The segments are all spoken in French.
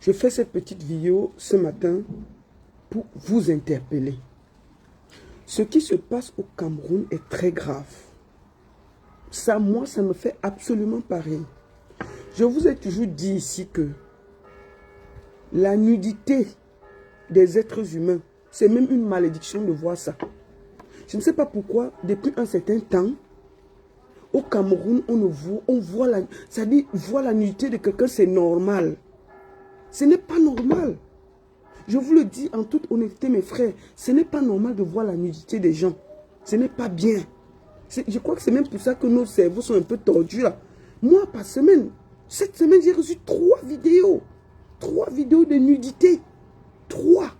Je fais cette petite vidéo ce matin pour vous interpeller. Ce qui se passe au Cameroun est très grave. Ça, moi, ça me fait absolument pas rire. Je vous ai toujours dit ici que la nudité des êtres humains, c'est même une malédiction de voir ça. Je ne sais pas pourquoi, depuis un certain temps, au Cameroun, on voit la, c'est-à-dire, voir la nudité de quelqu'un, c'est normal. Ce n'est pas normal. Je vous le dis en toute honnêteté, mes frères, ce n'est pas normal de voir la nudité des gens. Ce n'est pas bien. Je crois que c'est même pour ça que nos cerveaux sont un peu tordus là. Moi, par semaine, cette semaine, j'ai reçu 3 vidéos. 3 vidéos de nudité. 3.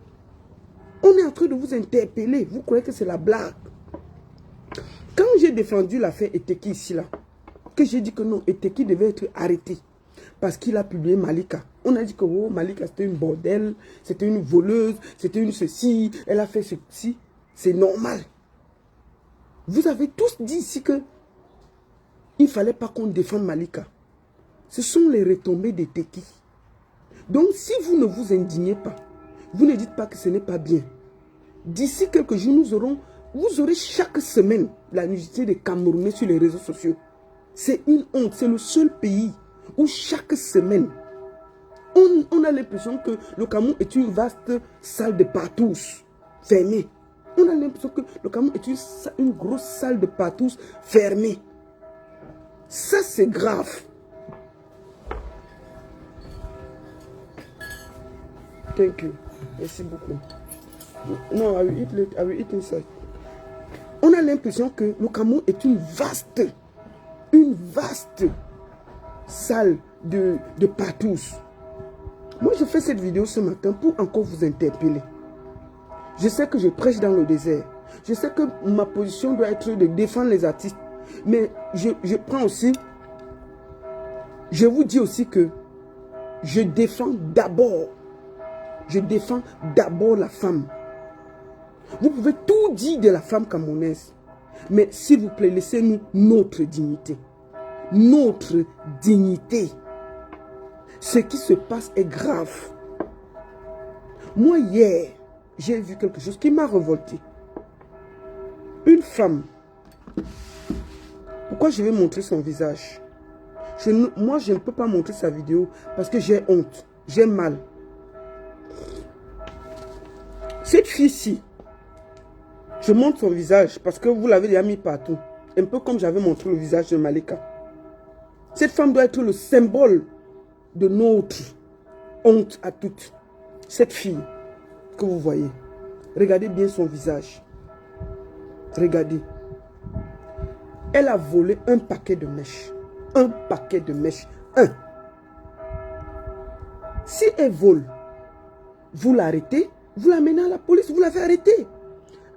On est en train de vous interpeller. Vous croyez que c'est la blague? Quand j'ai défendu l'affaire Eteki ici là, que j'ai dit que non, Eteki devait être arrêté parce qu'il a publié Malika. On a dit que oh, Malika c'était une bordelle, c'était une voleuse, c'était une ceci, elle a fait ceci. C'est normal. Vous avez tous dit ici que il ne fallait pas qu'on défende Malika. Ce sont les retombées d'Eteki. Donc si vous ne vous indignez pas, vous ne dites pas que ce n'est pas bien. D'ici quelques jours, vous aurez chaque semaine la nudité des Camerounais sur les réseaux sociaux. C'est une honte, c'est le seul pays où chaque semaine, on a l'impression que le Cameroun est une vaste salle de partous fermée. On a l'impression que le Cameroun est une grosse salle de partous fermée. Ça, c'est grave. Thank you. Merci beaucoup. Non, I will eat inside. On a l'impression que le Cameroun est une vaste salle de partous. Moi, je fais cette vidéo ce matin pour encore vous interpeller. Je sais que je prêche dans le désert. Je sais que ma position doit être de défendre les artistes. Mais je prends aussi, je vous dis aussi que je défends d'abord la femme. Vous pouvez tout dire de la femme camerounaise. Mais s'il vous plaît, laissez-nous notre dignité. Notre dignité. Ce qui se passe est grave. Moi, hier, j'ai vu quelque chose qui m'a révolté. Une femme. Pourquoi je vais montrer son visage? Moi, je ne peux pas montrer sa vidéo parce que j'ai honte. J'ai mal. Cette fille-ci, je montre son visage parce que vous l'avez déjà mis partout. Un peu comme j'avais montré le visage de Malika. Cette femme doit être le symbole de notre honte à toutes. Cette fille que vous voyez. Regardez bien son visage. Regardez. Elle a volé un paquet de mèches. Un paquet de mèches. Un. Si elle vole, vous l'arrêtez, vous l'amenez à la police, vous l'avez arrêtée.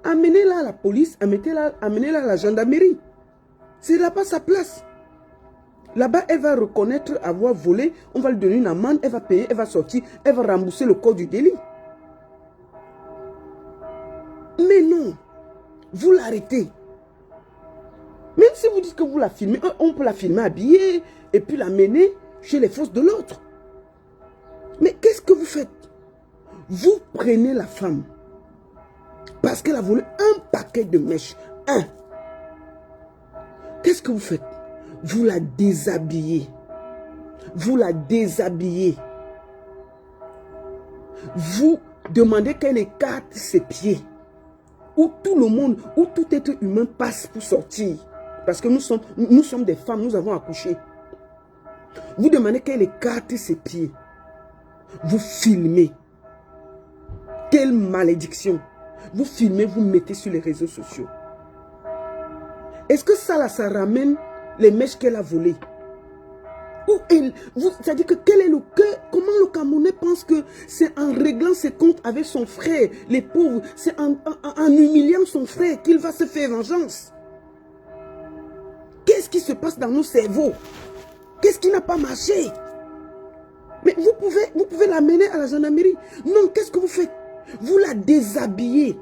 Amenez-la à la police, amenez-la à la gendarmerie. C'est là-bas sa place. Là-bas, elle va reconnaître avoir volé, on va lui donner une amende, elle va payer, elle va sortir, elle va rembourser le corps du délit. Mais non, vous l'arrêtez. Même si vous dites que vous la filmez, on peut la filmer habillée et puis l'amener chez les forces de l'ordre. Mais qu'est-ce que vous faites? Vous prenez la femme parce qu'elle a volé un paquet de mèches. Un. Qu'est-ce que vous faites? Vous la déshabillez. Vous la déshabillez. Vous demandez qu'elle écarte ses pieds. Où tout le monde, où tout être humain passe pour sortir. Parce que nous sommes des femmes, nous avons accouché. Vous demandez qu'elle écarte ses pieds. Vous filmez. Quelle malédiction. Vous filmez, vous mettez sur les réseaux sociaux. Est-ce que ça ramène les mèches qu'elle a volées? C'est-à-dire que quel est le cœur? Comment le Camerounais pense que c'est en réglant ses comptes avec son frère, les pauvres, c'est en humiliant son frère qu'il va se faire vengeance? Qu'est-ce qui se passe dans nos cerveaux? Qu'est-ce qui n'a pas marché? Mais vous pouvez l'amener à la gendarmerie. Non, qu'est-ce que vous faites? Vous la déshabillez.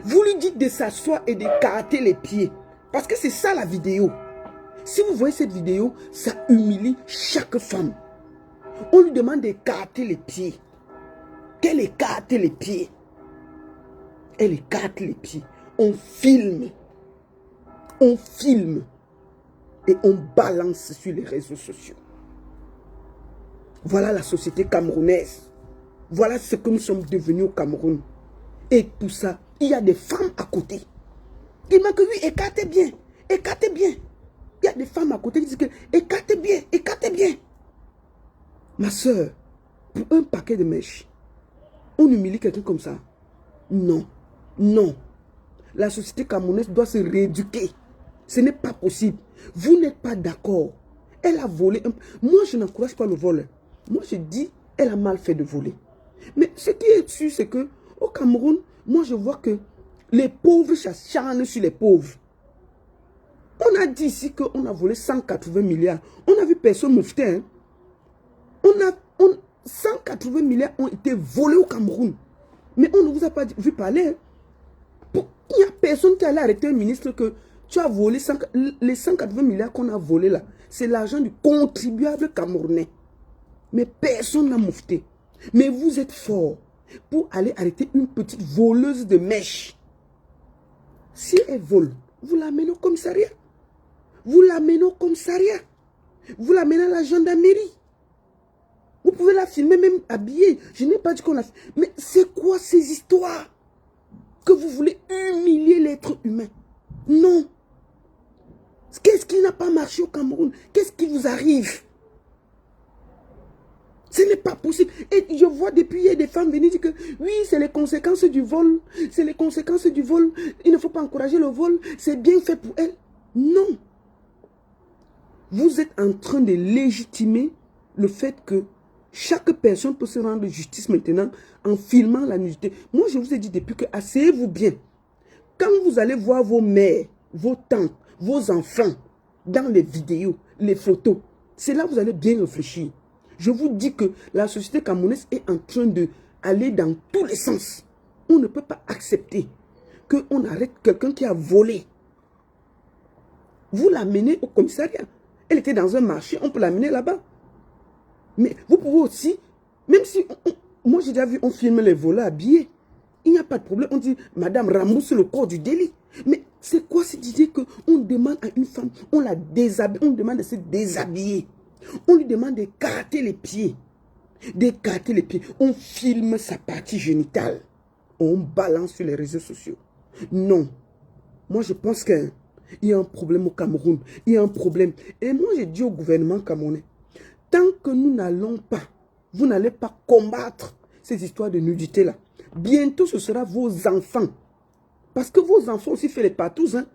Vous lui dites de s'asseoir et d'écarter les pieds. Parce que c'est ça la vidéo. Si vous voyez cette vidéo, ça humilie chaque femme. On lui demande d'écarter les pieds. Qu'elle écarte les pieds. Elle écarte les pieds. On filme. On filme. Et on balance sur les réseaux sociaux. Voilà la société camerounaise. Voilà ce que nous sommes devenus au Cameroun. Et tout ça, il y a des femmes à côté. Ils disent que oui, écartez bien. Écartez bien. Il y a des femmes à côté qui disent que écartez bien. Écartez bien. Ma soeur, pour un paquet de mèches, on humilie quelqu'un comme ça. Non. Non. La société camerounaise doit se rééduquer. Ce n'est pas possible. Vous n'êtes pas d'accord. Elle a volé. Moi, je n'encourage pas le vol. Moi, je dis, elle a mal fait de voler. Mais ce qui est sûr, c'est que au Cameroun, moi, je vois que les pauvres s'acharnent sur les pauvres. On a dit ici qu'on a volé 180 milliards. On a vu personne moufter. Hein? 180 milliards ont été volés au Cameroun. Mais on ne vous a pas vu parler. Hein? Il n'y a personne qui allait arrêter un ministre que tu as volé les 180 milliards qu'on a volés là. C'est l'argent du contribuable camerounais. Mais personne n'a moufté. Mais vous êtes fort pour aller arrêter une petite voleuse de mèches. Si elle vole, vous l'amenez au commissariat. Vous l'amenez au commissariat. Vous l'amenez à la gendarmerie. Vous pouvez la filmer même habillée. Je n'ai pas dit qu'on a... Mais c'est quoi ces histoires? Que vous voulez humilier l'être humain? Non. Qu'est-ce qui n'a pas marché au Cameroun? Qu'est-ce qui vous arrive? Ce n'est pas possible. Et je vois depuis hier des femmes venir dire que oui, c'est les conséquences du vol. C'est les conséquences du vol. Il ne faut pas encourager le vol. C'est bien fait pour elles. Non. Vous êtes en train de légitimer le fait que chaque personne peut se rendre justice maintenant en filmant la nudité. Moi, je vous ai dit depuis que asseyez-vous bien. Quand vous allez voir vos mères, vos tantes, vos enfants dans les vidéos, les photos, c'est là que vous allez bien réfléchir. Je vous dis que la société camerounaise est en train d'aller dans tous les sens. On ne peut pas accepter qu'on arrête quelqu'un qui a volé. Vous l'amenez au commissariat. Elle était dans un marché, on peut l'amener là-bas. Mais vous pouvez aussi, même si, moi j'ai déjà vu, on filme les voleurs habillés. Il n'y a pas de problème. On dit, madame, rembourse le corps du délit. Mais c'est quoi cette idée qu'on demande à une femme, on la déshabille, on demande de se déshabiller. On lui demande d'écarter les pieds. D'écarter les pieds. On filme sa partie génitale. On balance sur les réseaux sociaux. Non. Moi, je pense qu'il y a un problème au Cameroun. Il y a un problème. Et moi, j'ai dit au gouvernement camerounais, tant que nous n'allons pas, vous n'allez pas combattre ces histoires de nudité-là. Bientôt, ce sera vos enfants. Parce que vos enfants aussi font les patous. Hein.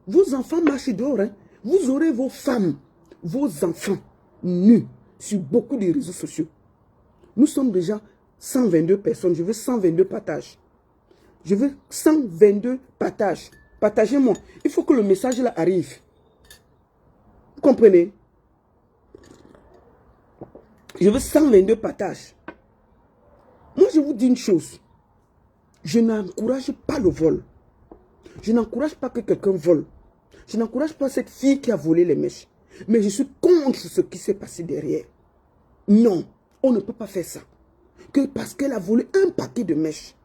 Vos enfants marchent dehors. Hein. Vous aurez vos femmes, vos enfants nus sur beaucoup de réseaux sociaux. Nous sommes déjà 122 personnes. Je veux 122 partages. Je veux 122 partages. Partagez-moi. Il faut que le message là arrive. Vous comprenez? Je veux 122 partages. Moi, je vous dis une chose. Je n'encourage pas le vol. Je n'encourage pas que quelqu'un vole. Je n'encourage pas cette fille qui a volé les mèches. Mais je suis contre ce qui s'est passé derrière. Non, on ne peut pas faire ça. Que parce qu'elle a volé un paquet de mèches.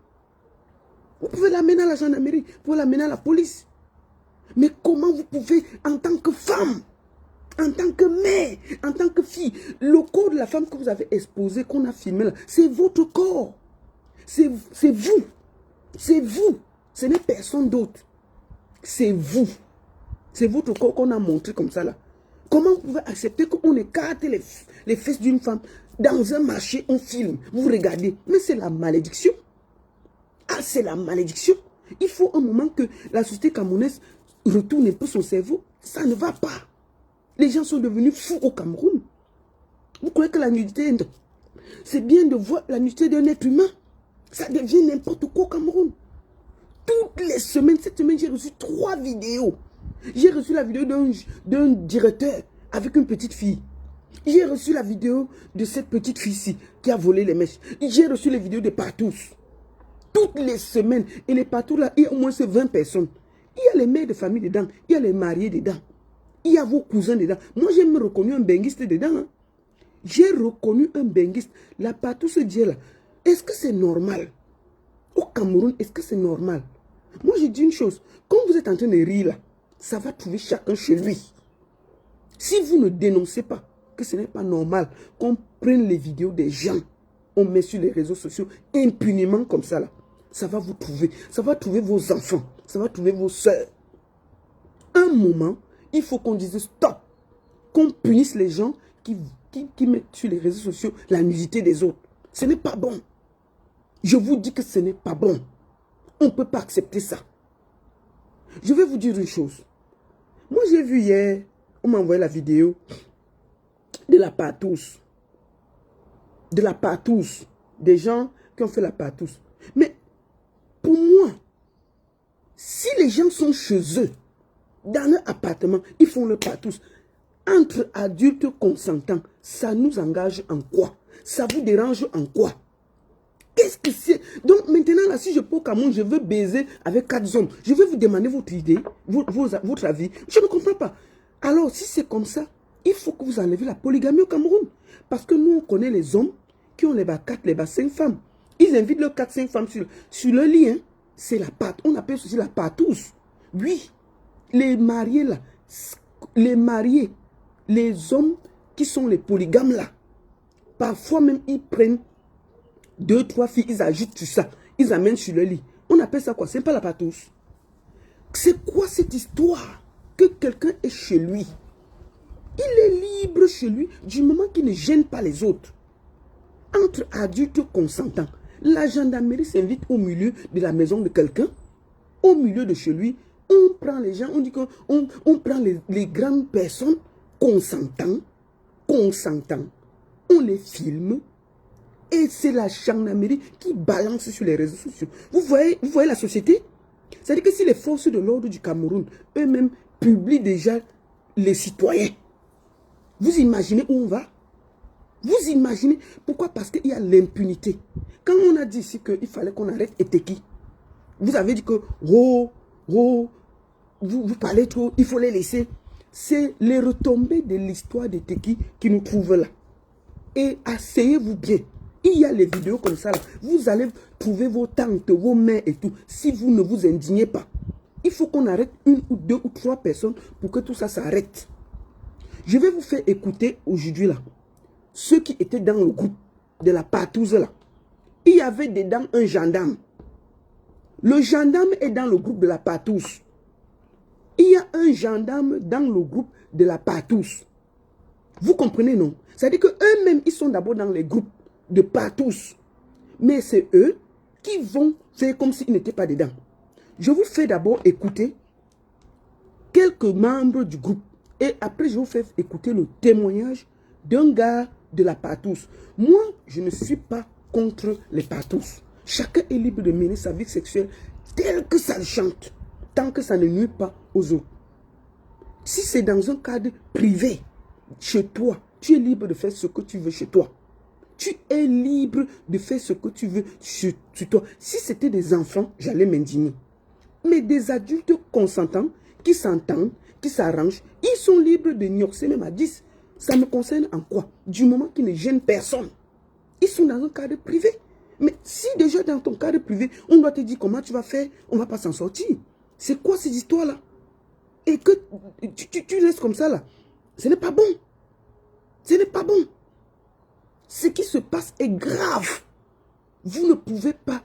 Vous pouvez l'amener à la gendarmerie, vous pouvez l'amener à la police. Mais comment vous pouvez, en tant que femme, en tant que mère, en tant que fille, le corps de la femme que vous avez exposé, qu'on a filmé là, c'est votre corps. C'est vous. C'est vous. Ce n'est personne d'autre. C'est vous. C'est votre corps qu'on a montré comme ça là. Comment vous pouvez accepter qu'on écarte les fesses d'une femme dans un marché, on filme, vous regardez. Mais c'est la malédiction. Ah, c'est la malédiction. Il faut un moment que la société camerounaise retourne un peu son cerveau. Ça ne va pas. Les gens sont devenus fous au Cameroun. Vous croyez que la nudité, c'est bien de voir la nudité d'un être humain. Ça devient n'importe quoi au Cameroun. Toutes les semaines, cette semaine, j'ai reçu 3 vidéos. J'ai reçu la vidéo d'un directeur avec une petite fille. J'ai reçu la vidéo de cette petite fille-ci qui a volé les mèches. J'ai reçu les vidéos de partous. Toutes les semaines. Et les partous là, il y a au moins 20 personnes. Il y a les mères de famille dedans. Il y a les mariés dedans. Il y a vos cousins dedans. Moi, j'ai même reconnu un benguiste dedans. Hein. J'ai reconnu un benguiste. La patousse dit là, est-ce que c'est normal? Au Cameroun, est-ce que c'est normal? Moi, je dis une chose. Quand vous êtes en train de rire là, ça va trouver chacun chez lui. Si vous ne dénoncez pas que ce n'est pas normal qu'on prenne les vidéos des gens, on met sur les réseaux sociaux impunément comme ça là, ça va vous trouver. Ça va trouver vos enfants. Ça va trouver vos soeurs. Un moment, il faut qu'on dise stop. Qu'on punisse les gens qui mettent sur les réseaux sociaux la nudité des autres. Ce n'est pas bon. Je vous dis que ce n'est pas bon. On ne peut pas accepter ça. Je vais vous dire une chose. Moi, j'ai vu hier, on m'a envoyé la vidéo de la patousse. De la patousse. Des gens qui ont fait la patousse. Mais, pour moi, si les gens sont chez eux, dans leur appartement, ils font le patousse. Entre adultes consentants, ça nous engage en quoi? Ça vous dérange en quoi? Qu'est-ce que c'est? Donc maintenant, là, si je peux au Cameroun, je veux baiser avec 4 hommes. Je vais vous demander votre idée, votre avis. Je ne comprends pas. Alors, si c'est comme ça, il faut que vous enlevez la polygamie au Cameroun. Parce que nous, on connaît les hommes qui ont les 4, les 5 femmes. Ils invitent leurs 4, 5 femmes sur le lit. Hein. C'est la pâte. On appelle ceci la patousse. Oui, les mariés là, les mariés, les hommes qui sont les polygames là, parfois même ils prennent 2, 3 filles, ils ajoutent tout ça, ils amènent sur le lit. On appelle ça quoi? C'est pas la patousse. C'est quoi cette histoire? Que quelqu'un est chez lui. Il est libre chez lui du moment qu'il ne gêne pas les autres. Entre adultes consentants, la gendarmerie s'invite au milieu de la maison de quelqu'un, au milieu de chez lui. On prend les gens, on dit qu'on prend les grandes personnes consentants, on les filme, et c'est la gendarmerie qui balance sur les réseaux sociaux. Vous voyez la société? C'est-à-dire que si les forces de l'ordre du Cameroun, eux-mêmes, publient déjà les citoyens, vous imaginez où on va? Vous imaginez? Pourquoi? Parce qu'il y a l'impunité. Quand on a dit ici qu'il fallait qu'on arrête Eteki, vous avez dit que, vous parlez trop, il faut les laisser. C'est les retombées de l'histoire d'Eteki qui nous trouvent là. Et asseyez-vous bien. Il y a les vidéos comme ça là. Vous allez trouver vos tantes, vos mères et tout. Si vous ne vous indignez pas, il faut qu'on arrête 1 ou 2 ou 3 personnes pour que tout ça s'arrête. Je vais vous faire écouter aujourd'hui là. Ceux qui étaient dans le groupe de la patouze là. Il y avait dedans un gendarme. Le gendarme est dans le groupe de la patouze. Il y a un gendarme dans le groupe de la patouze. Vous comprenez, non? C'est-à-dire qu'eux-mêmes, ils sont d'abord dans les groupes de patouze. Mais c'est eux qui vont faire comme s'ils n'étaient pas dedans. Je vous fais d'abord écouter quelques membres du groupe. Et après, je vous fais écouter le témoignage d'un gars de la patouze. Moi, je ne suis pas contre les patous. Chacun est libre de mener sa vie sexuelle telle que ça le chante, tant que ça ne nuit pas aux autres. Si c'est dans un cadre privé, chez toi, tu es libre de faire ce que tu veux chez toi. Tu es libre de faire ce que tu veux chez toi. Si c'était des enfants, j'allais m'indigner. Mais des adultes consentants, qui s'entendent, qui s'arrangent, ils sont libres de niorcer même à 10. Ça me concerne en quoi? Du moment qu'ils ne gênent personne. Ils sont dans un cadre privé. Mais si déjà dans ton cadre privé, on doit te dire comment tu vas faire, on ne va pas s'en sortir. C'est quoi ces histoires-là? Et que tu restes comme ça là. Ce n'est pas bon. Ce n'est pas bon. Ce qui se passe est grave. Vous ne pouvez pas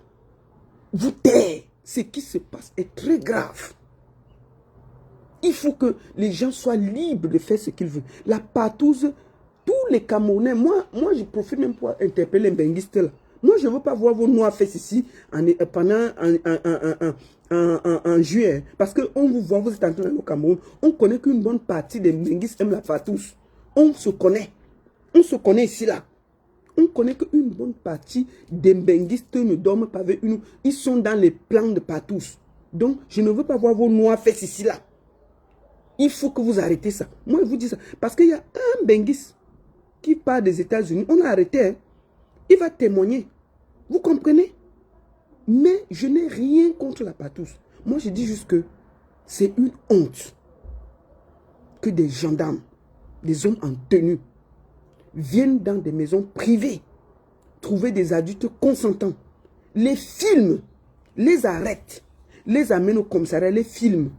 vous taire. Ce qui se passe est très grave. Il faut que les gens soient libres de faire ce qu'ils veulent. La patouze, tous les Camerounais, moi je profite même pour interpeller les benguistes là. Moi, je ne veux pas voir vos noirs fesses ici pendant en juillet. Parce qu'on vous voit, vous êtes en train d'aller au Cameroun. On connaît qu'une bonne partie des benguistes aiment la patouze. On se connaît. On se connaît ici là. On connaît qu'une bonne partie des benguistes ne dorment pas avec nous. Ils sont dans les plans de patouze. Donc, je ne veux pas voir vos noirs fesses ici là. Il faut que vous arrêtez ça. Moi, je vous dis ça. Parce qu'il y a un benguiste qui part des États-Unis. On l'a arrêté. Hein. Il va témoigner. Vous comprenez? Mais je n'ai rien contre la patouze. Moi, je dis juste que c'est une honte que des gendarmes, des hommes en tenue, viennent dans des maisons privées, trouver des adultes consentants, les filment, les arrêtent, les amènent au commissariat, les filment,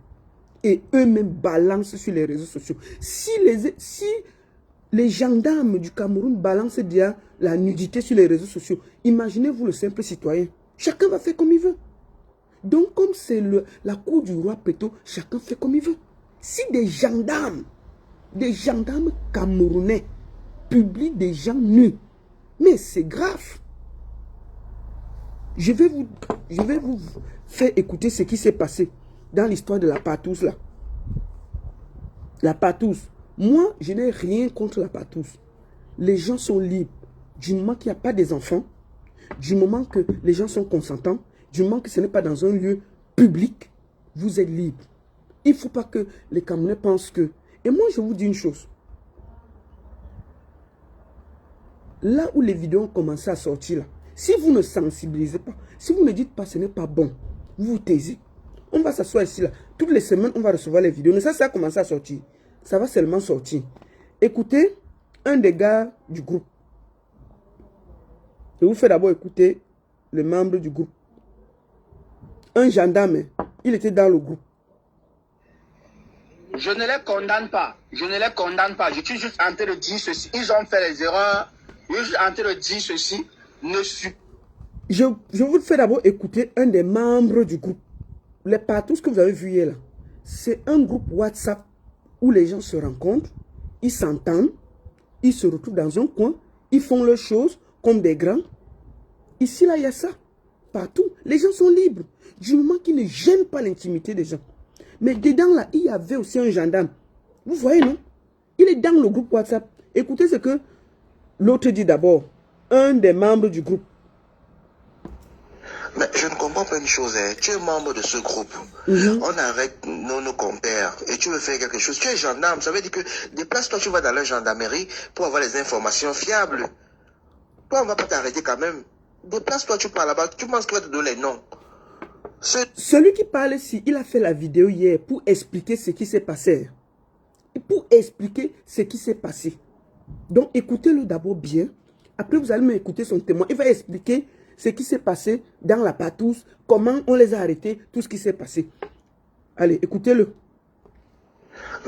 et eux-mêmes balancent sur les réseaux sociaux. Si les gendarmes du Cameroun balancent déjà la nudité sur les réseaux sociaux, imaginez-vous le simple citoyen. Chacun va faire comme il veut. Donc, comme c'est la cour du roi Péto, chacun fait comme il veut. Si des gendarmes camerounais publient des gens nus, mais c'est grave. Je vais vous faire écouter ce qui s'est passé dans l'histoire de la partouze là. La partouze. Moi, je n'ai rien contre la partouze. Les gens sont libres. Du moment qu'il n'y a pas des enfants, du moment que les gens sont consentants, du moment que ce n'est pas dans un lieu public, vous êtes libre. Il ne faut pas que les Camerounais pensent que... Et moi, je vous dis une chose. Là où les vidéos ont commencé à sortir, là, si vous ne sensibilisez pas, si vous ne dites pas ce n'est pas bon, vous vous taisez. On va s'asseoir ici, là. Toutes les semaines, on va recevoir les vidéos. Mais ça a commencé à sortir. Ça va seulement sortir. Écoutez un des gars du groupe. Je vous fais d'abord écouter le membre du groupe. Un gendarme, il était dans le groupe. Je ne les condamne pas. Je ne les condamne pas. Je suis juste en train de dire ceci. Ils ont fait les erreurs. Je suis juste en train de dire ceci. Je vous fais d'abord écouter un des membres du groupe. Les partous que vous avez vu hier là, c'est un groupe WhatsApp où les gens se rencontrent, ils s'entendent, ils se retrouvent dans un coin, ils font leurs choses comme des grands. Ici là, il y a ça. Partout, les gens sont libres. Du moment qu'ils ne gênent pas l'intimité des gens. Mais dedans là, il y avait aussi un gendarme. Vous voyez, non? Il est dans le groupe WhatsApp. Écoutez ce que l'autre dit d'abord. Un des membres du groupe. Mais je ne comprends pas une chose, hein. Tu es membre de ce groupe. On arrête nos compères et tu veux faire quelque chose. Tu es gendarme, ça veut dire que déplace-toi, tu vas dans la gendarmerie pour avoir les informations fiables. Toi, on ne va pas t'arrêter quand même. Déplace-toi, tu pars là-bas, tu penses qu'il va te donner les noms. Celui qui parle ici, il a fait la vidéo hier pour expliquer ce qui s'est passé. Pour expliquer ce qui s'est passé. Donc écoutez-le d'abord bien. Après vous allez m'écouter son témoin. Il va expliquer ce qui s'est passé dans la partouze, comment on les a arrêtés, tout ce qui s'est passé. Allez, écoutez-le.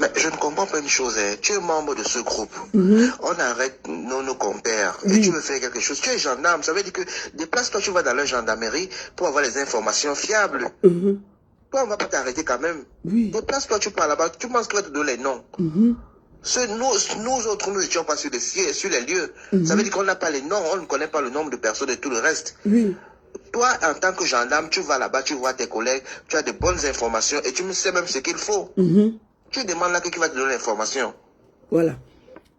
Mais je ne comprends pas une chose, hein. Tu es membre de ce groupe. On arrête nos compères et tu veux faire quelque chose. Tu es gendarme, ça veut dire que déplace-toi, tu vas dans la gendarmerie pour avoir les informations fiables. Toi, on ne va pas t'arrêter quand même. Déplace-toi, tu pars là-bas, tu penses qu'il va te donner les noms. Nous autres, nous n'étions pas sur les lieux. Ça veut dire qu'on n'a pas les noms, on ne connaît pas le nombre de personnes et tout le reste. Toi, en tant que gendarme, tu vas là-bas, tu vois tes collègues, tu as de bonnes informations et tu me sais même ce qu'il faut. Tu demandes là qui va te donner l'information. Voilà.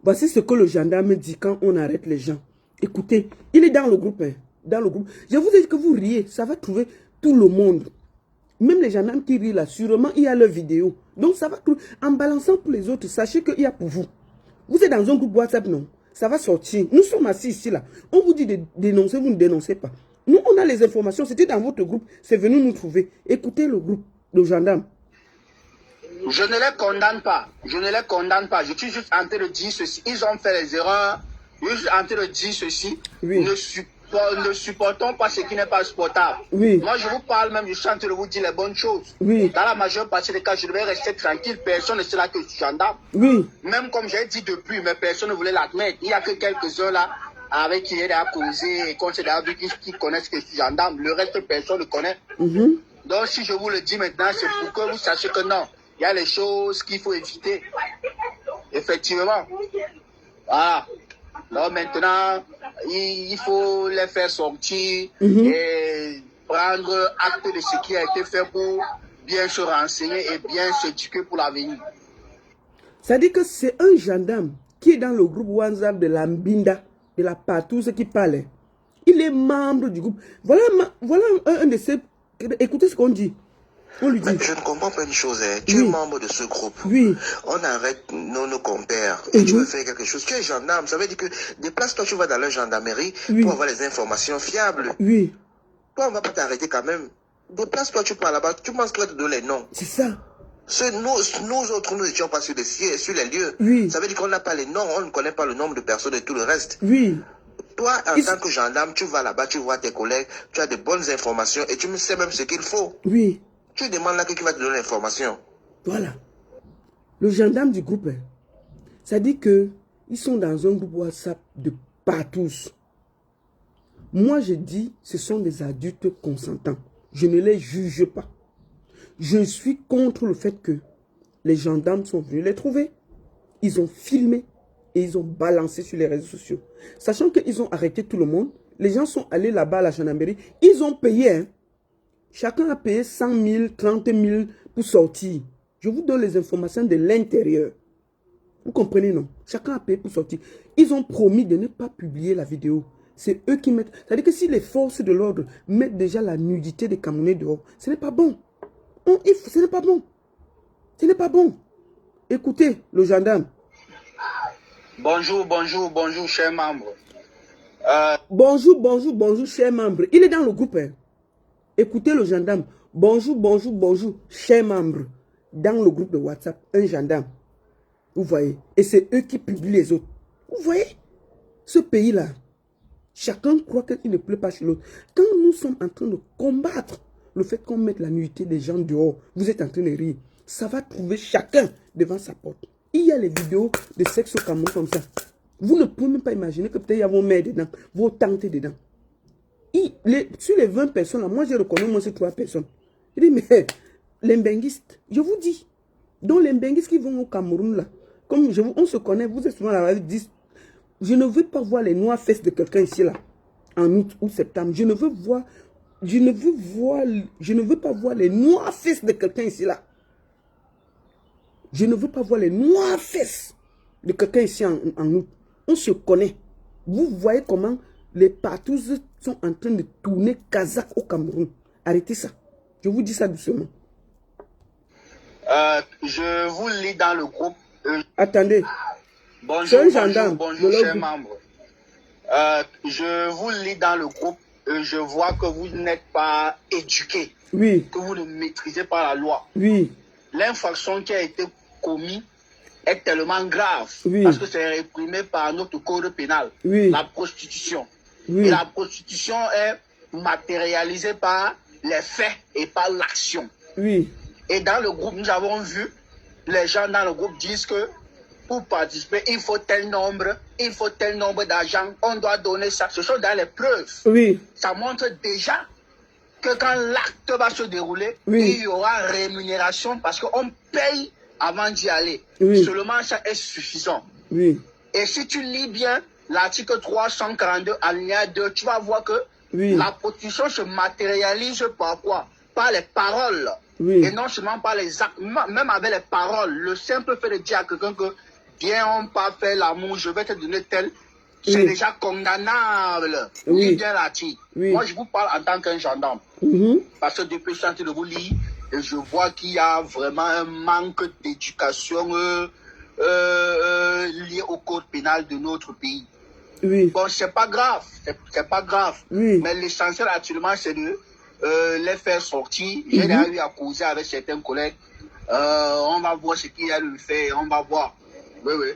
Voici ce que le gendarme dit quand on arrête les gens. Écoutez, il est dans le groupe. Hein, dans le groupe. Je vous dis que vous riez, ça va trouver tout le monde. Même les gendarmes qui rient là, sûrement, il y a leur vidéo. Donc, ça va trouver. En balançant pour les autres, sachez qu'il y a pour vous. Vous êtes dans un groupe WhatsApp, non? Ça va sortir. Nous sommes assis ici, là. On vous dit de dénoncer, vous ne dénoncez pas. Nous, on a les informations. C'était dans votre groupe. C'est venu nous trouver. Écoutez le groupe, le gendarme. Je ne les condamne pas. Je ne les condamne pas. Je suis juste en train de dire ceci. Ils ont fait les erreurs. Je suis juste en train de dire ceci. Ne supportons pas ce qui n'est pas supportable. Moi, je vous parle même, je suis en train de vous dire les bonnes choses. Dans la majeure partie des cas, je devais rester tranquille. Personne ne sait là que je suis gendarme. Même comme j'ai dit depuis, mais personne ne voulait l'admettre. Il n'y a que quelques-uns là avec qui j'ai causé et qu'on s'est vu qui connaissent que je suis gendarme. Le reste, personne ne connaît. Donc, si je vous le dis maintenant, c'est pour que vous sachiez que non. Il y a les choses qu'il faut éviter. Effectivement. Voilà. Donc maintenant, il faut les faire sortir et prendre acte de ce qui a été fait pour bien se renseigner et bien s'éduquer pour l'avenir. Ça dit que c'est un gendarme qui est dans le groupe WhatsApp de la Mbinda, de la partouze qui parlait. Il est membre du groupe. Voilà un de ces... Écoutez ce qu'on dit. On lui dit. Mais je ne comprends pas une chose, hein. Tu es membre de ce groupe. On arrête nos compères et tu veux faire quelque chose. Tu es gendarme, ça veut dire que déplace-toi, tu vas dans la gendarmerie pour avoir les informations fiables. Toi, on ne va pas t'arrêter quand même. Déplace-toi, tu pars là-bas, tu penses qu'il va te donner les noms. C'est ça. Nous autres, nous n'étions pas sur les lieux. Oui. Ça veut dire qu'on n'a pas les noms, on ne connaît pas le nombre de personnes et tout le reste. Oui. Toi, en tant que gendarme, tu vas là-bas, tu vois tes collègues, tu as de bonnes informations et tu sais même ce qu'il faut. Oui. Tu demandes là qui va te donner l'information. Voilà. Le gendarme du groupe, ça dit que ils sont dans un groupe WhatsApp de partout. Moi, je dis, ce sont des adultes consentants. Je ne les juge pas. Je suis contre le fait que les gendarmes sont venus les trouver. Ils ont filmé et ils ont balancé sur les réseaux sociaux. Sachant qu'ils ont arrêté tout le monde, les gens sont allés là-bas à la gendarmerie. Ils ont payé. Hein. Chacun a payé 100 000, 30 000 pour sortir. Je vous donne les informations de l'intérieur. Vous comprenez, non? Chacun a payé pour sortir. Ils ont promis de ne pas publier la vidéo. C'est eux qui mettent... C'est-à-dire que si les forces de l'ordre mettent déjà la nudité des Camerounais dehors, ce n'est pas bon. Ce n'est pas bon. Ce n'est pas bon. Écoutez, le gendarme. Bonjour, bonjour, bonjour, chers membres. Bonjour, bonjour, bonjour, chers membres. Il est dans le groupe. Hein. Écoutez le gendarme. Bonjour, bonjour, bonjour, chers membres. Dans le groupe de WhatsApp, un gendarme. Vous voyez? Et c'est eux qui publient les autres. Vous voyez? Ce pays-là, chacun croit qu'il ne pleut pas chez l'autre. Quand nous sommes en train de combattre le fait qu'on mette la nudité des gens dehors, vous êtes en train de rire. Ça va trouver chacun devant sa porte. Il y a les vidéos de sexe au Cameroun comme ça. Vous ne pouvez même pas imaginer que peut-être il y a vos mères dedans, vos tantes dedans. Sur les 20 personnes, là, moi je reconnais moi ces 3 personnes. Je dis, mais les mbenguistes, je vous dis, donc les mbenguistes qui vont au Cameroun là, comme on se connaît, vous êtes souvent là, 10. Je ne veux pas voir les noires fesses de quelqu'un ici là, en août ou septembre. Je ne veux pas voir les noires fesses de quelqu'un ici là. Je ne veux pas voir les noires fesses de quelqu'un ici en août. On se connaît. Vous voyez comment les partouzes sont en train de tourner kazakh au Cameroun. Arrêtez ça. Je vous dis ça doucement. Je vous lis dans le groupe. Attendez. Bonjour, bonjour, chers membres. Je vous lis dans le groupe. Je vois que vous n'êtes pas éduqués. Oui. Que vous ne maîtrisez pas la loi. Oui. L'infraction qui a été commise est tellement grave. Oui. Parce que c'est réprimé par notre code pénal. Oui. La prostitution. Oui. Et la prostitution est matérialisée par les faits et par l'action. Oui. Et dans le groupe, nous avons vu, les gens dans le groupe disent que pour participer, il faut tel nombre d'argent, on doit donner ça. Ce sont dans les preuves. Oui. Ça montre déjà que quand l'acte va se dérouler, oui. il y aura rémunération parce qu'on paye avant d'y aller. Oui. Seulement ça est suffisant. Oui. Et si tu lis bien l'article 342 alinéa 2, tu vas voir que oui. la prostitution se matérialise par quoi? Par les paroles. Oui. Et non seulement par les actes, même avec les paroles. Le simple fait de dire à quelqu'un que viens, on pas faire l'amour, je vais te donner tel, c'est oui. déjà condamnable. Oui. Lis bien l'article. Oui. Moi, je vous parle en tant qu'un gendarme. Parce que depuis que je suis en train de vous lire, et je vois qu'il y a vraiment un manque d'éducation lié au code pénal de notre pays. Oui. Bon, c'est pas grave. C'est pas grave. Oui. Mais l'essentiel actuellement, c'est de les faire sortir. J'ai déjà eu à causer avec certains collègues. On va voir ce qu'il y a à lui faire. On va voir. Oui, oui.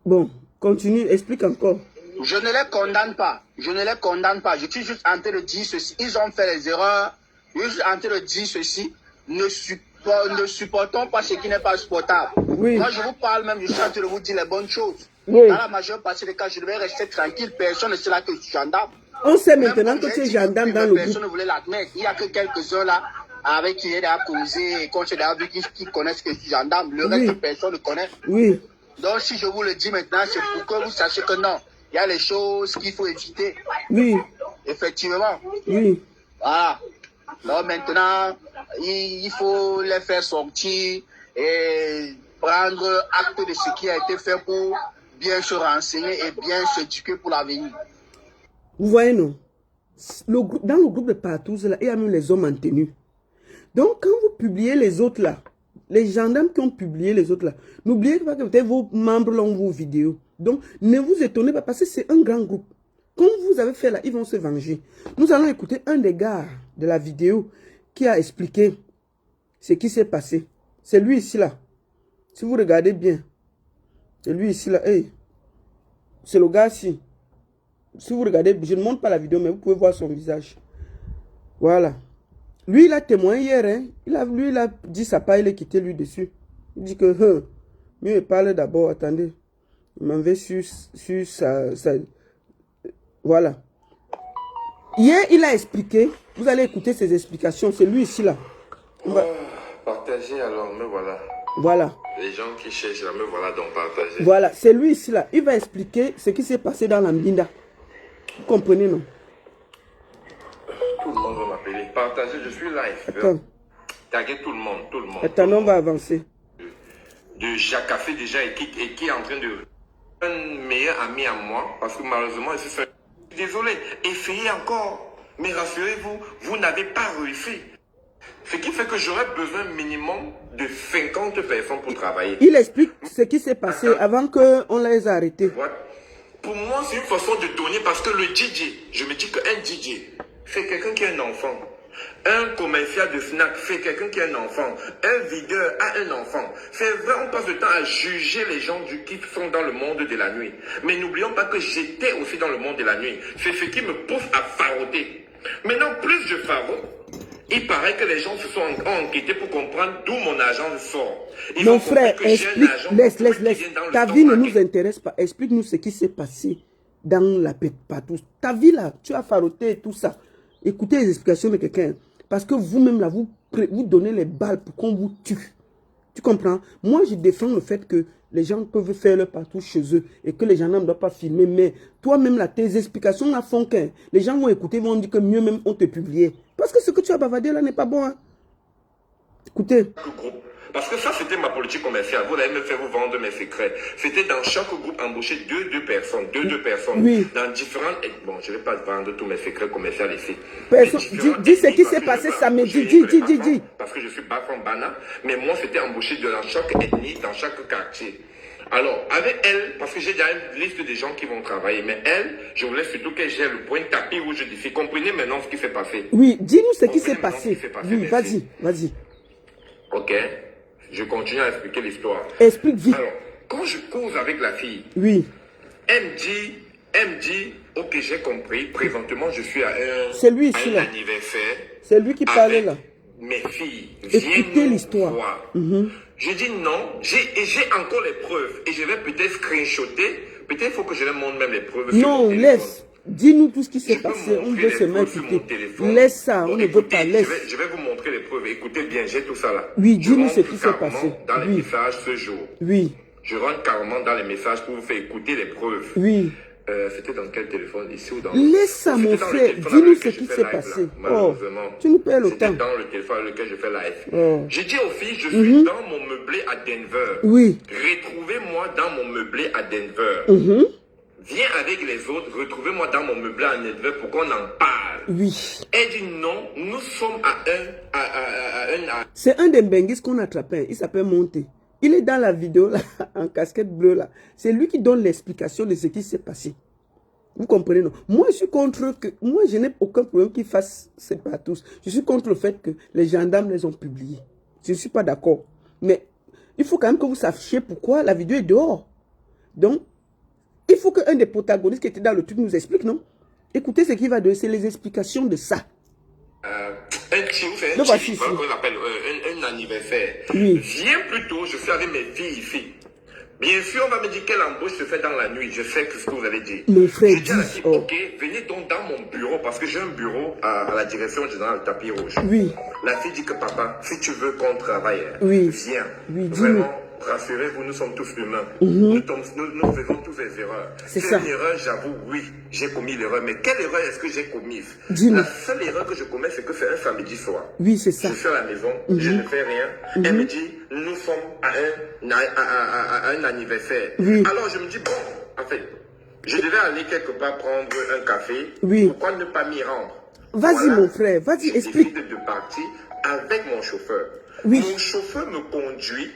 Bon, continue, explique encore. Je ne les condamne pas. Je ne les condamne pas. Je suis juste en train de dire ceci. Ils ont fait les erreurs. Je suis juste en train de dire ceci. Ne supportons pas ce qui n'est pas supportable. Oui. Moi, je vous parle même. Je suis en train de vous dire les bonnes choses. Oui. Dans la majeure partie des cas, je devais rester tranquille. Personne ne sait là que je suis gendarme. On sait maintenant que tu es gendarme dans le groupe. Personne ne voulait l'admettre. Il n'y a que quelques-uns là avec qui j'ai causé et qu'on s'est déjà vu qui connaissent que je suis gendarme. Le reste, personne ne connaît. Oui. Donc, si je vous le dis maintenant, c'est pour que vous sachiez que non, il y a les choses qu'il faut éviter. Oui. Effectivement. Oui. Voilà. Donc, maintenant, il faut les faire sortir et prendre acte de ce qui a été fait pour bien se renseigner et bien s'éduquer pour l'avenir. Vous voyez, non? Dans le groupe de Partouze, là, il y a même les hommes en tenue. Donc, quand vous publiez les autres là, les gendarmes qui ont publié les autres là, n'oubliez pas que peut-être vos membres là ont vos vidéos. Donc, ne vous étonnez pas parce que c'est un grand groupe. Comme vous avez fait là, ils vont se venger. Nous allons écouter un des gars de la vidéo qui a expliqué ce qui s'est passé. C'est lui ici là. Si vous regardez bien, c'est lui ici là. Hey, c'est le gars ici. Si vous regardez, je ne montre pas la vidéo, mais vous pouvez voir son visage. Voilà. Lui, il a témoigné hier. Hein. Lui, il a dit ça pas, il est quitté lui dessus. Il dit que, mieux il parle d'abord. Attendez. Il m'en va sur sa... Voilà. Hier, il a expliqué. Vous allez écouter ses explications. C'est lui ici là. Partager alors, me voilà. Voilà. Les gens qui cherchent là, me voilà donc partager. Voilà, c'est lui ici là. Il va expliquer ce qui s'est passé dans l'Ambinda. Vous comprenez, non? Tout le monde va m'appeler. Partager, je suis live. Attends. Taguer tout le monde, tout le monde. Attends, on va avancer. De Jacques Café déjà et qui est en train de... Un meilleur ami à moi, parce que malheureusement, je suis désolé. Essayez encore. Mais rassurez-vous, vous n'avez pas réussi. Ce qui fait que j'aurais besoin minimum de 50 personnes pour travailler. Il explique ce qui s'est passé avant qu'on les a arrêtés. Pour moi, c'est une façon de donner parce que le DJ, je me dis qu'un DJ, c'est quelqu'un qui a un enfant. Un commercial de snack, c'est quelqu'un qui a un enfant. Un videur a un enfant. C'est vrai, on passe le temps à juger les gens qui sont dans le monde de la nuit. Mais n'oublions pas que j'étais aussi dans le monde de la nuit. C'est ce qui me pousse à faroter. Maintenant, plus je farote, il paraît que les gens se sont enquêtés pour comprendre d'où mon argent sort. Mon frère, explique, laisse. Ta vie ne nous intéresse pas. Explique-nous ce qui s'est passé dans la Pet-Patous. Ta vie là, tu as faroté et tout ça. Écoutez les explications de quelqu'un. Parce que vous-même là, vous donnez les balles pour qu'on vous tue. Tu comprends? Moi, je défends le fait que les gens peuvent faire leur partout chez eux et que les gens ne doivent pas filmer. Mais toi-même là, tes explications là font que les gens vont écouter, vont dire que mieux même on te publie. Parce que ce que tu as bavardé là n'est pas bon. Hein? Écoutez. Parce que ça, c'était ma politique commerciale. Vous allez me faire vous vendre mes secrets. C'était dans chaque groupe embaucher deux personnes. Oui. Dans différentes... Bon, je ne vais pas vendre tous mes secrets commerciaux ici. Dis ce qui s'est passé samedi. Dis. Parce que je suis Bafan Bana. Mais moi, c'était embauché dans chaque ethnie, dans chaque quartier. Alors, avec elle, parce que j'ai déjà une liste de gens qui vont travailler, mais elle, je voulais surtout qu'elle gère le point tapis rouge d'ici. Comprenez maintenant ce qui s'est passé. Oui, dis-nous ce qui s'est passé. Oui, vas-y. Ok, je continue à expliquer l'histoire. Explique vite. Alors, quand je cause avec la fille, oui. elle me dit, ok, j'ai compris, présentement je suis à un anniversaire. C'est lui qui parlait là. Mes filles, écoutez l'histoire. Je dis non, j'ai encore les preuves et je vais peut-être screenshotter. Peut-être il faut que je leur montre même les preuves. Non, laisse. Dis-nous tout ce qui s'est passé. On veut se mettre. Laisse ça, on ne veut pas. Laisse. Je vais vous montrer les preuves. Écoutez bien, j'ai tout ça là. Oui, dis-nous ce qui s'est passé. Dans les messages ce jour. Oui. Je rentre carrément dans les messages pour vous faire écouter les preuves. Oui. C'était dans quel téléphone? Ici ou dans... Laisse ça, mon frère. Dis-nous ce qui s'est passé. Tu nous perds le temps. C'était dans le téléphone avec lequel je fais live. J'ai dit aux filles, je suis dans mon meublé à Denver. Oui. Retrouvez-moi dans mon meublé à Denver. Viens avec les autres, retrouvez-moi dans mon meublé à Denver pour qu'on en parle. Oui. Elle dit non, nous sommes à un... C'est un des benguis qu'on a attrapé. Il s'appelle Monté. Il est dans la vidéo là, en casquette bleue là. C'est lui qui donne l'explication de ce qui s'est passé. Vous comprenez, non? Moi, je suis contre que... Moi, je n'ai aucun problème qu'ils fassent ces patous. Je suis contre le fait que les gendarmes les ont publiés. Je ne suis pas d'accord. Mais il faut quand même que vous sachiez pourquoi la vidéo est dehors. Donc, il faut qu'un des protagonistes qui était dans le truc nous explique, non? Écoutez ce qu'il va donner, c'est les explications de ça. Un anniversaire. Oui. Viens plus tôt, je suis avec mes filles ici. Bien sûr, on va me dire quelle embauche se fait dans la nuit. Je sais ce que vous allez dire. Mon frère, je dis à la fille, ok, venez donc dans mon bureau, parce que j'ai un bureau à la direction générale tapis rouge. Oui. La fille dit que papa, si tu veux qu'on travaille, oui. viens. Oui, vraiment, rassurez-vous, nous sommes tous humains. Nous faisons tous des erreurs. C'est ça. Une erreur, j'avoue, oui, j'ai commis l'erreur. Mais quelle erreur est-ce que j'ai commise? La seule erreur que je commets, c'est que c'est un samedi soir. Oui, c'est ça. Je suis à la maison, je ne fais rien. Elle me dit, nous sommes à un anniversaire. Oui. Alors je me dis, bon, en fait, je devais aller quelque part prendre un café. Oui. Pourquoi ne pas m'y rendre? Vas-y, mon frère, vas-y, explique. Je décide de partir avec mon chauffeur. Oui. Mon chauffeur me conduit.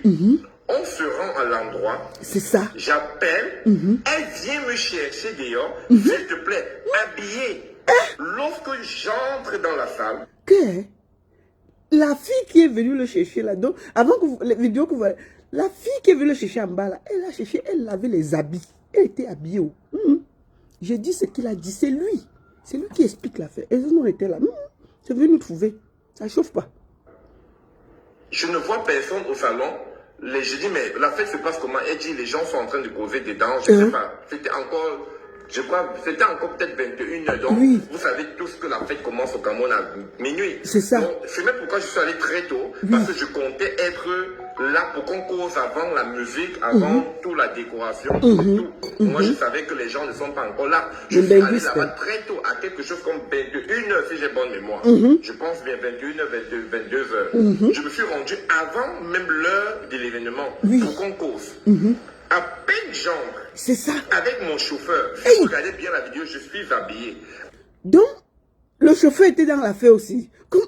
On se rend à l'endroit. C'est ça. J'appelle. Elle vient me chercher dehors. S'il te plaît, habillée. Lorsque j'entre dans la salle. Que? La fille qui est venue le chercher là, donc, avant que vous, les vidéos que vous voyez, la fille qui est venue le chercher en bas là, elle a cherché, elle avait les habits. Elle était habillée. J'ai dit ce qu'il a dit, c'est lui. C'est lui qui explique l'affaire. Et nous, on était là. C'est venu nous trouver. Ça ne chauffe pas. Je ne vois personne au salon. Je dis, mais la fête se passe comment? Elle dit, les gens sont en train de causer dedans. Je ne sais pas. C'était encore, je crois, c'était encore peut-être 21h. Donc, oui. Vous savez tous que la fête commence au Cameroun à minuit. C'est ça. Donc, c'est même pourquoi je suis allé très tôt. Oui. Parce que je comptais être là pour qu'on cause avant la musique, avant toute la décoration, tout. Moi, je savais que les gens ne sont pas encore là. Je suis allé là-bas très tôt, à quelque chose comme 21h, si j'ai bonne mémoire. Je pense bien 21h, 22h. Je me suis rendu avant même l'heure de l'événement pour qu'on cause. À peine jambes. C'est ça. Avec mon chauffeur. Si vous regardez bien la vidéo, je suis habillé. Donc, le chauffeur était dans l'affaire aussi. Comme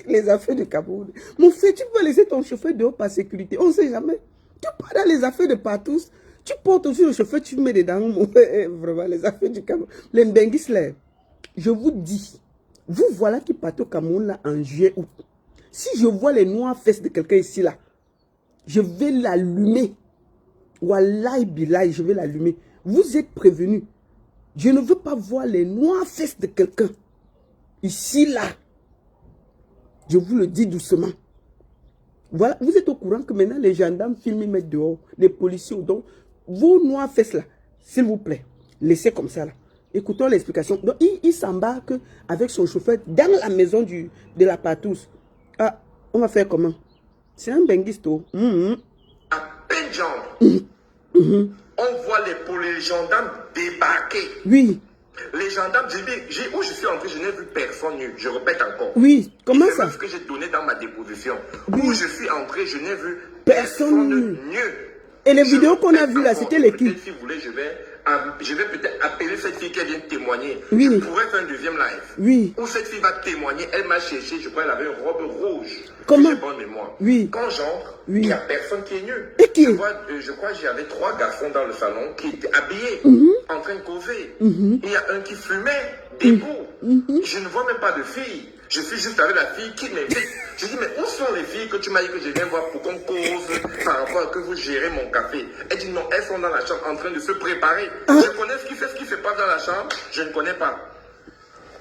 les affaires de Cameroun. Mon frère, tu peux laisser ton chauffeur dehors par sécurité. On ne sait jamais. Tu pars dans les affaires de partout. Tu portes aussi le chauffeur, tu mets dedans. Vraiment, les affaires du Cameroun. Les Mbenguis là. Je vous dis, vous voilà qui partez au Cameroun là en juillet, août. Si je vois les noirs fesses de quelqu'un ici là, je vais l'allumer. Wallahi billahi, je vais l'allumer. Vous êtes prévenus. Je ne veux pas voir les noirs fesses de quelqu'un. Ici, là. Je vous le dis doucement. Voilà, vous êtes au courant que maintenant les gendarmes filment, ils mettent dehors. Les policiers, donc, vos noirs fesses là, s'il vous plaît, laissez comme ça là. Écoutons l'explication. Donc, il s'embarque avec son chauffeur dans la maison de la partouze. Ah, on va faire comment? C'est un benguisto. À peine jambes. On voit les gendarmes débarquer. Oui. Les gendarmes, où je suis entré, je n'ai vu personne nu. Je répète encore. Oui, comment ça? C'est ce que j'ai donné dans ma déposition. Oui. Où je suis entré, je n'ai vu personne nu. Et les vidéos qu'on a vues là, c'était l'équipe. Si vous voulez, je vais peut-être appeler cette fille qui vient témoigner. Oui. Je pourrais faire un deuxième live. Oui. Où cette fille va témoigner. Elle m'a cherché, je crois qu'elle avait une robe rouge. Comment? Si j'ai bonne mémoire. Oui. Quand j'entre, il n'y a personne qui est nu. Et qui? Je crois que j'avais 3 garçons dans le salon qui étaient habillés, en train de causer. Il y a un qui fumait debout. Je ne vois même pas de fille. Je suis juste avec la fille qui m'invite. Je dis, mais où sont les filles que tu m'as dit que je viens voir pour qu'on cause par rapport à que vous gérez mon café? Elle dit, non, elles sont dans la chambre en train de se préparer. Je connais ce qui se passe dans la chambre, je ne connais pas.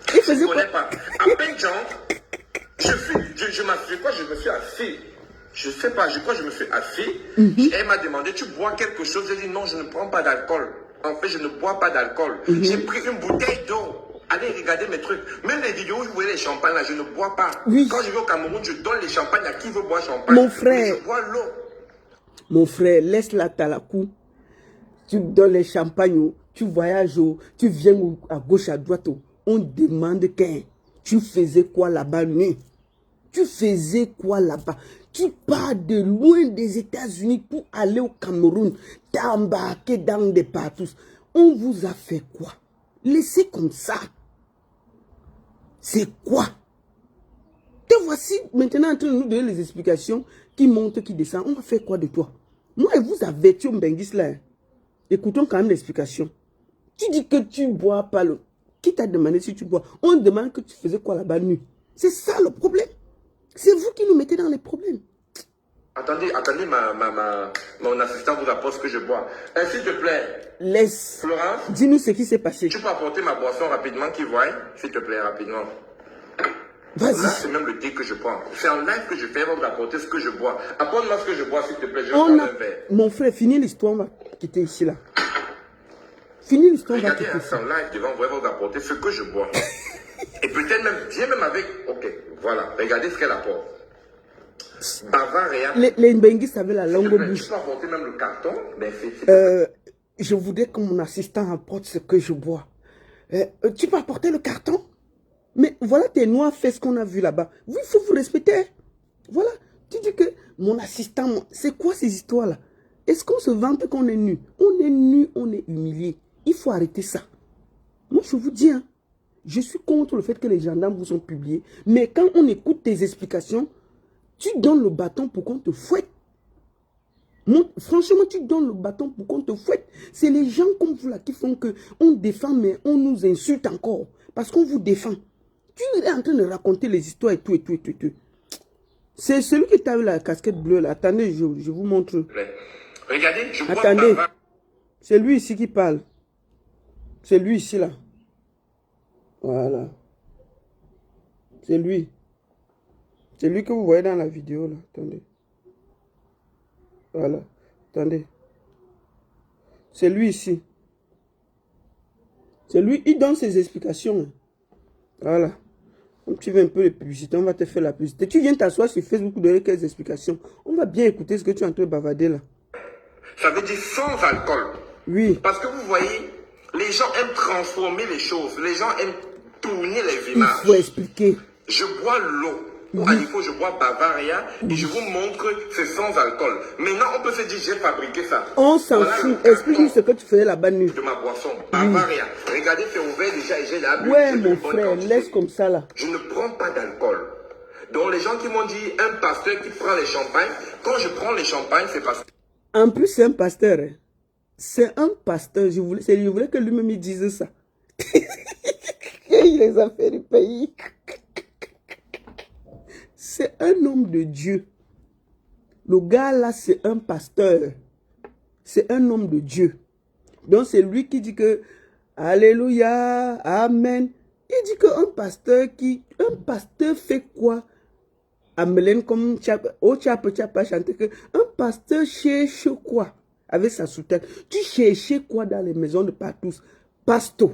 Je ne connais pas. À peine j'entre, je me suis assis. Je sais pas, je crois que je me suis assis. Elle m'a demandé, tu bois quelque chose? J'ai dit, non, je ne prends pas d'alcool. En fait, je ne bois pas d'alcool. J'ai pris une bouteille d'eau. Allez regarder mes trucs. Même les vidéos où vous voyez les champagnes là, je ne bois pas. Oui. Quand je vais au Cameroun, je donne les champagnes à qui veut boire champagne. Mon frère. Je bois l'eau. Mon frère, laisse la talakou. Tu donnes les champagnes, tu voyages, tu viens à gauche, à droite. On demande qu'un. Tu faisais quoi là-bas, nuit? Tu faisais quoi là-bas? Tu pars de loin des États-Unis pour aller au Cameroun. T'as embarqué dans des partout. On vous a fait quoi? Laissez comme ça. C'est quoi? Te voici maintenant en train de nous donner les explications qui montent, qui descendent. On va faire quoi de toi? Moi, je vous avertis, Mbenguis là. Écoutons quand même l'explication. Tu dis que tu bois pas le... Qui t'a demandé si tu bois? On demande que tu faisais quoi là-bas nu. C'est ça le problème. C'est vous qui nous mettez dans les problèmes. Attendez, mon assistant vous apporte ce que je bois. S'il te plaît. Laisse. Florence. Dis-nous ce qui s'est passé. Tu peux apporter ma boisson rapidement qu'il voie? S'il te plaît, rapidement. Là, Vas-y. c'est même le thé que je prends. C'est en live que je fais, vous apporter ce que je bois. Apporte-moi ce que je bois, s'il te plaît. Je vais prendre un verre. Mon frère, finis l'histoire, on va quitter ici là. Finis l'histoire, on va quitter ici. Regardez, en live devant vous, vous apporter ce que je bois. Et peut-être même, viens même avec... Ok, voilà. Regardez ce qu'elle apporte. Bavard et apple. Les Mbenguis avaient la longue bouche. Tu peux apporter même le carton? Ben, je voudrais que mon assistant apporte ce que je bois. Tu peux apporter le carton? Mais voilà tes noirs fesses qu'on a vu là-bas. Oui, il faut vous respecter. Voilà. Tu dis que mon assistant, c'est quoi ces histoires-là? Est-ce qu'on se vante qu'on est nu? On est nu, on est humilié. Il faut arrêter ça. Moi, je vous dis, hein, je suis contre le fait que les gendarmes vous ont publié. Mais quand on écoute tes explications, tu donnes le bâton pour qu'on te fouette. Franchement, tu donnes le bâton pour qu'on te fouette. C'est les gens comme vous là qui font que on défend, mais on nous insulte encore. Parce qu'on vous défend. Tu es en train de raconter les histoires et tout. C'est celui qui t'a eu la casquette bleue là. Attendez, je vous montre. Regardez, je vois Attendez. Bava. C'est lui ici qui parle. C'est lui ici là. Voilà. C'est lui. C'est lui que vous voyez dans la vidéo là. Attendez. Voilà. Attendez. C'est lui ici. C'est lui, il donne ses explications. Voilà. Comme tu veux un peu de publicité, on va te faire la publicité. Tu viens t'asseoir sur Facebook pour donner quelques explications. On va bien écouter ce que tu es en train de bavarder là. Ça veut dire sans alcool. Oui. Parce que vous voyez, les gens aiment transformer les choses. Les gens aiment tourner les Il images. faut expliquer. Je bois l'eau. À l'IFO, je bois Bavaria et je vous montre que c'est sans alcool. Maintenant, on peut se dire, j'ai fabriqué ça. On s'en fout. Explique-nous ce que tu faisais là-bas nu. De ma boisson, Bavaria. Regardez, c'est ouvert déjà et j'ai la bu. Ouais, mon frère, laisse comme ça là. Je ne prends pas d'alcool. Donc, les gens qui m'ont dit, un pasteur qui prend les champagnes, quand je prends les champagnes, c'est parce que... En plus, c'est un pasteur. Hein. C'est un pasteur. Je voulais que lui-même il dise ça. Il les a fait du pays. C'est un homme de Dieu. Le gars là, c'est un pasteur. C'est un homme de Dieu. Donc c'est lui qui dit que Alléluia, Amen. Il dit qu'un pasteur fait quoi? Amen, comme tu n'as pas chanté que un pasteur cherche quoi? Avec sa soutane. Tu cherchais quoi dans les maisons de partout? Pasto.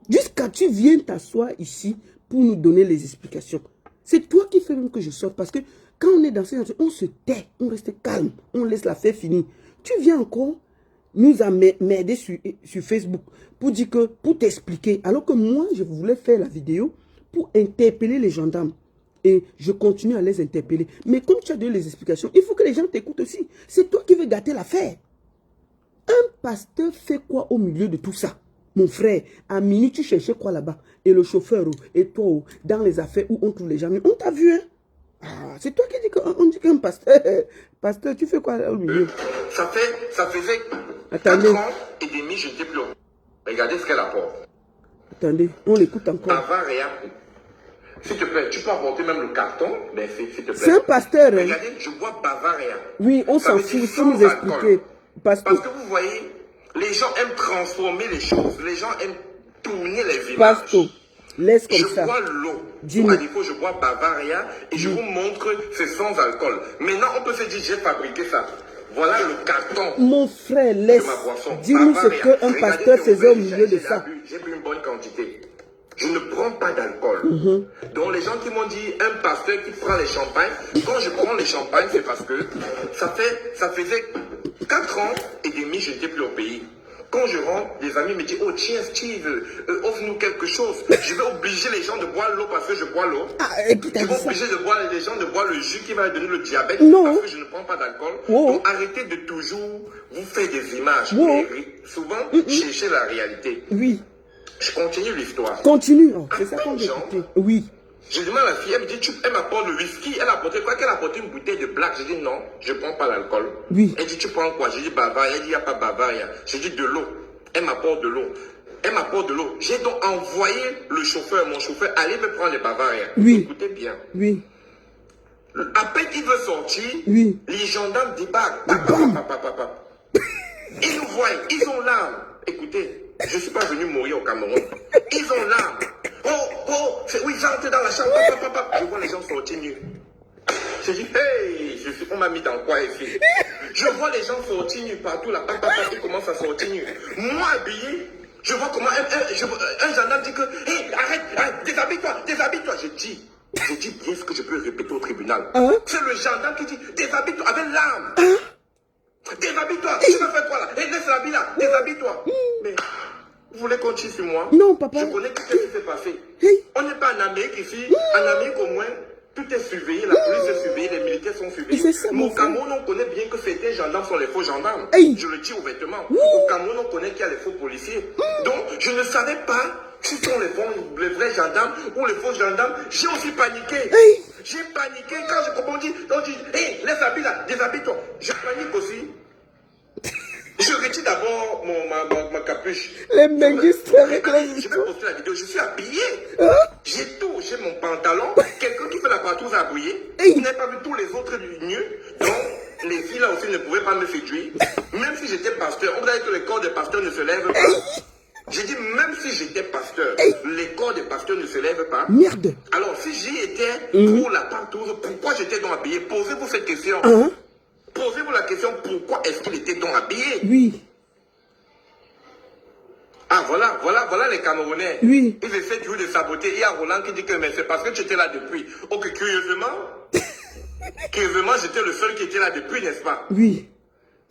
Jusqu'à tu viens t'asseoir ici pour nous donner les explications. C'est toi qui fais même que je sorte. Parce que quand on est dans ces situations, on se tait, on reste calme, on laisse la fête finir. Tu viens encore nous m'aider sur Facebook pour dire que, pour t'expliquer. Alors que moi, je voulais faire la vidéo pour interpeller les gendarmes. Et je continue à les interpeller. Mais comme tu as donné les explications, il faut que les gens t'écoutent aussi. C'est toi qui veux gâter l'affaire. Un pasteur fait quoi au milieu de tout ça? Mon frère, à minuit, tu cherchais quoi là-bas? Et le chauffeur, et toi, dans les affaires où on trouve les gens, on t'a vu, hein? Ah, c'est toi qui dis qu'on dit qu'un pasteur, pasteur, tu fais quoi au milieu? Ça faisait Attendez. 4 ans et demi, je n'étais plus. Regardez ce qu'elle apporte. Attendez, on l'écoute encore. Bavaria. S'il te plaît, tu peux apporter même le carton? Ben, s'il te plaît. C'est un pasteur, hein? Regardez, je bois Bavaria. Oui, on s'en fout, il faut nous expliquer. Parce que vous voyez, les gens aiment transformer les choses. Les gens aiment tourner les images. Pasto, laisse comme ça. Je bois l'eau. Dis-nous. À défaut, je bois Bavaria et je vous montre que c'est sans alcool. Maintenant, on peut se dire, j'ai fabriqué ça. Voilà le carton. Mon frère, laisse. Dis-nous ce qu'un pasteur faisait au milieu de ça. J'ai bu une bonne quantité. Je ne prends pas d'alcool. Donc les gens qui m'ont dit, un pasteur qui prend les champagnes, quand je prends les champagnes, c'est parce que ça faisait 4 ans et demi, je n'étais plus au pays. Quand je rentre, des amis me disent, oh tiens Steve, offre-nous quelque chose. Je vais obliger les gens de boire l'eau parce que je bois l'eau. Je vais obliger les gens de boire le jus qui va leur donner le diabète parce que je ne prends pas d'alcool. Donc arrêtez de toujours vous faire des images. Mais souvent, cherchez la réalité. Oui. Je continue l'histoire. Continue. Oh, c'est ça qu'on veut écouter. Oui. Je demande à la fille, elle me dit, elle m'apporte le whisky, elle a apporté quoi? Elle a apporté une bouteille de black. Je dis non, je ne prends pas l'alcool. Oui. Elle dit, tu prends quoi? Je dis Bavaria. Elle dit, il n'y a pas Bavaria. Je dis de l'eau. Elle m'apporte de l'eau. Elle m'apporte de l'eau. J'ai donc envoyé le chauffeur, mon chauffeur, aller me prendre les Bavaria. Oui. Écoutez bien. Oui. À peine qu'il veut sortir, oui. Les gendarmes débarquent. Ils nous voient, ils ont l'arme. Écoutez, je ne suis pas venu mourir au Cameroun. Ils ont l'arme. Oui, j'entre dans la chambre. Je vois les gens sortir nus. Je dis, hey, on m'a mis dans quoi ici? Je vois les gens sortir nus partout là. Ils commencent à sortir nus. Moi habillé, je vois comment un gendarme dit que, hey, arrête, déshabille-toi. Je dis bien ce que je peux répéter au tribunal. C'est le gendarme qui dit, déshabille-toi avec l'arme. Déshabille-toi, tu vas faire quoi là? Hey, laisse l'habit là, déshabille-toi. Mais vous voulez continuer sur moi? Non, papa. Je connais tout ce qui s'est passé. On n'est pas en Amérique ici. En Amérique au moins, tout est surveillé, la police est surveillée, les militaires sont surveillés. Mais au Cameroun, on connaît bien que certains gendarmes sont les faux gendarmes. Je le dis ouvertement. Au Cameroun, on connaît qu'il y a les faux policiers. Donc, je ne savais pas si ce sont les vrais gendarmes ou les faux gendarmes. J'ai aussi paniqué. J'ai paniqué quand je comprends, on dit, hey, laisse l'habit là, déshabille-toi. Je panique aussi. Je retire d'abord ma capuche. Les mengistes avec les Je vais poster la vidéo, je suis habillé. Hein? J'ai tout, j'ai mon pantalon. Quelqu'un qui fait la partouze habillé. Hey. Vous n'avez pas vu tous les autres nus. Donc, les filles là aussi ne pouvaient pas me séduire. Même si j'étais pasteur, on vous a dit que le corps des pasteurs ne se lève pas. J'ai dit, même si j'étais pasteur, les corps des pasteurs ne se lèvent pas. Merde. Alors, si j'y étais pour la partouze, pourquoi j'étais donc habillé? Posez-vous cette question. Hein? Posez-vous la question, pourquoi est-ce qu'il était donc habillé? Oui. Ah, voilà les Camerounais. Oui. Ils essaient toujours de saboter. Il y a Roland qui dit que mais c'est parce que tu étais là depuis. Ok, curieusement, j'étais le seul qui était là depuis, n'est-ce pas? Oui.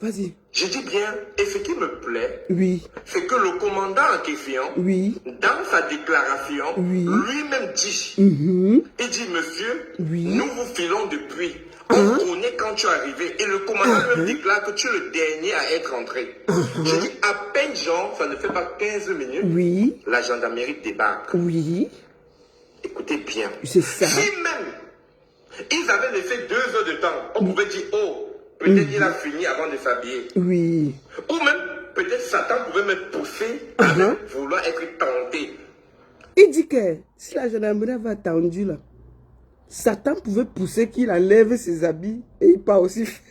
Vas-y. Je dis bien, et ce qui me plaît, Oui. c'est que le commandant en question, Oui. dans sa déclaration, Oui. lui-même dit, Mhm. il dit, monsieur, Oui. nous vous filons depuis. On connaît quand tu es arrivé. Et le commandant même déclare que tu es le dernier à être entré. Je dis, à peine genre, ça ne fait pas 15 minutes, Oui. la gendarmerie débarque. Oui. Écoutez bien. C'est ça. Si même ils avaient laissé 2 heures de temps, on pouvait dire, oh, peut-être il a fini avant de s'habiller. Oui. Ou même, peut-être Satan pouvait me pousser à même vouloir être tenté. Il dit que si la gendarmerie avait attendu là, Satan pouvait pousser qu'il enlève ses habits et il part aussi faire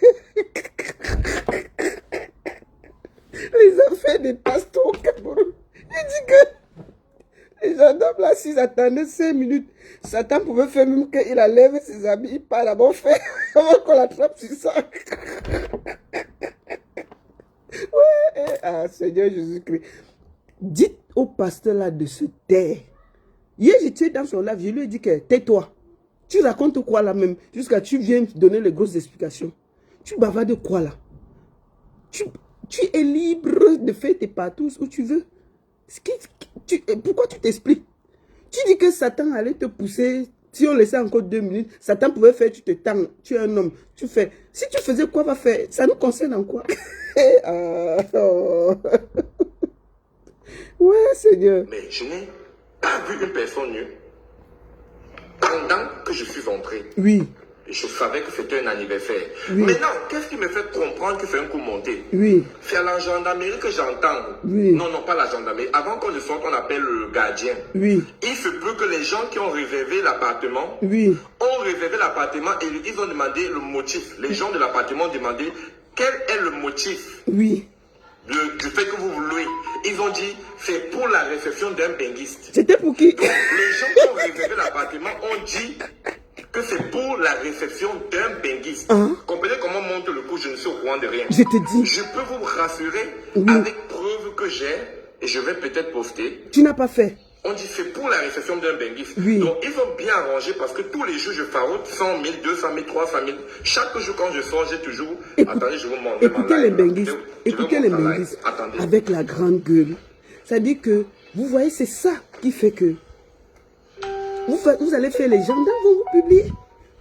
les affaires des pasteurs au Cameroun. Il dit que les gendarmes là, s'ils attendaient 5 minutes, Satan pouvait faire même qu'il enlève ses habits, il part d'abord faire avant qu'on l'attrape sur ça. Ouais, ah Seigneur Jésus-Christ. Dites au pasteur là de se taire. Hier, j'étais dans son live, je lui ai dit que tais-toi. Tu racontes quoi là même? Jusqu'à tu viens donner les grosses explications. Tu bavardes quoi là? Tu es libre de faire tes partous où tu veux. Pourquoi tu t'expliques? Tu dis que Satan allait te pousser. Si on laissait encore 2 minutes, Satan pouvait faire, tu te tends. Tu es un homme. Tu fais. Si tu faisais quoi, va faire? Ça nous concerne en quoi? Ouais, Seigneur. Mais je n'ai pas vu une personne nue pendant que je suis entré. Oui. Je savais que c'était un anniversaire. Oui. Maintenant, qu'est-ce qui me fait comprendre que c'est un coup monté? Oui. C'est à la gendarmerie que j'entends. Oui. Non, pas la gendarmerie. Avant qu'on ne sorte, on appelle le gardien. Oui. Il se peut que les gens qui ont réservé l'appartement ont réservé l'appartement et ils ont demandé le motif. Les gens de l'appartement ont demandé quel est le motif du fait que vous louez. Ils ont dit c'est pour la réception d'un benguiste. C'était pour qui? Donc, les gens qui ont réservé l'appartement ont dit que c'est pour la réception d'un benguiste. Comprenez comment monte le coup, je ne suis au courant de rien. Je te dis. Je peux vous rassurer avec preuve que j'ai, et je vais peut-être poster. Tu n'as pas fait. On dit c'est pour la réception d'un benguiste. Oui. Donc ils ont bien arrangé parce que tous les jours je faroute 100 000, 200 000, 300 000. Chaque jour quand je sors, j'ai toujours... Attendez, je vous montre. Écoutez les benguistes. Écoutez les benguistes. Attendez. Avec la grande gueule. Ça dit que, vous voyez, c'est ça qui fait que vous allez faire, les gendarmes vont vous publier.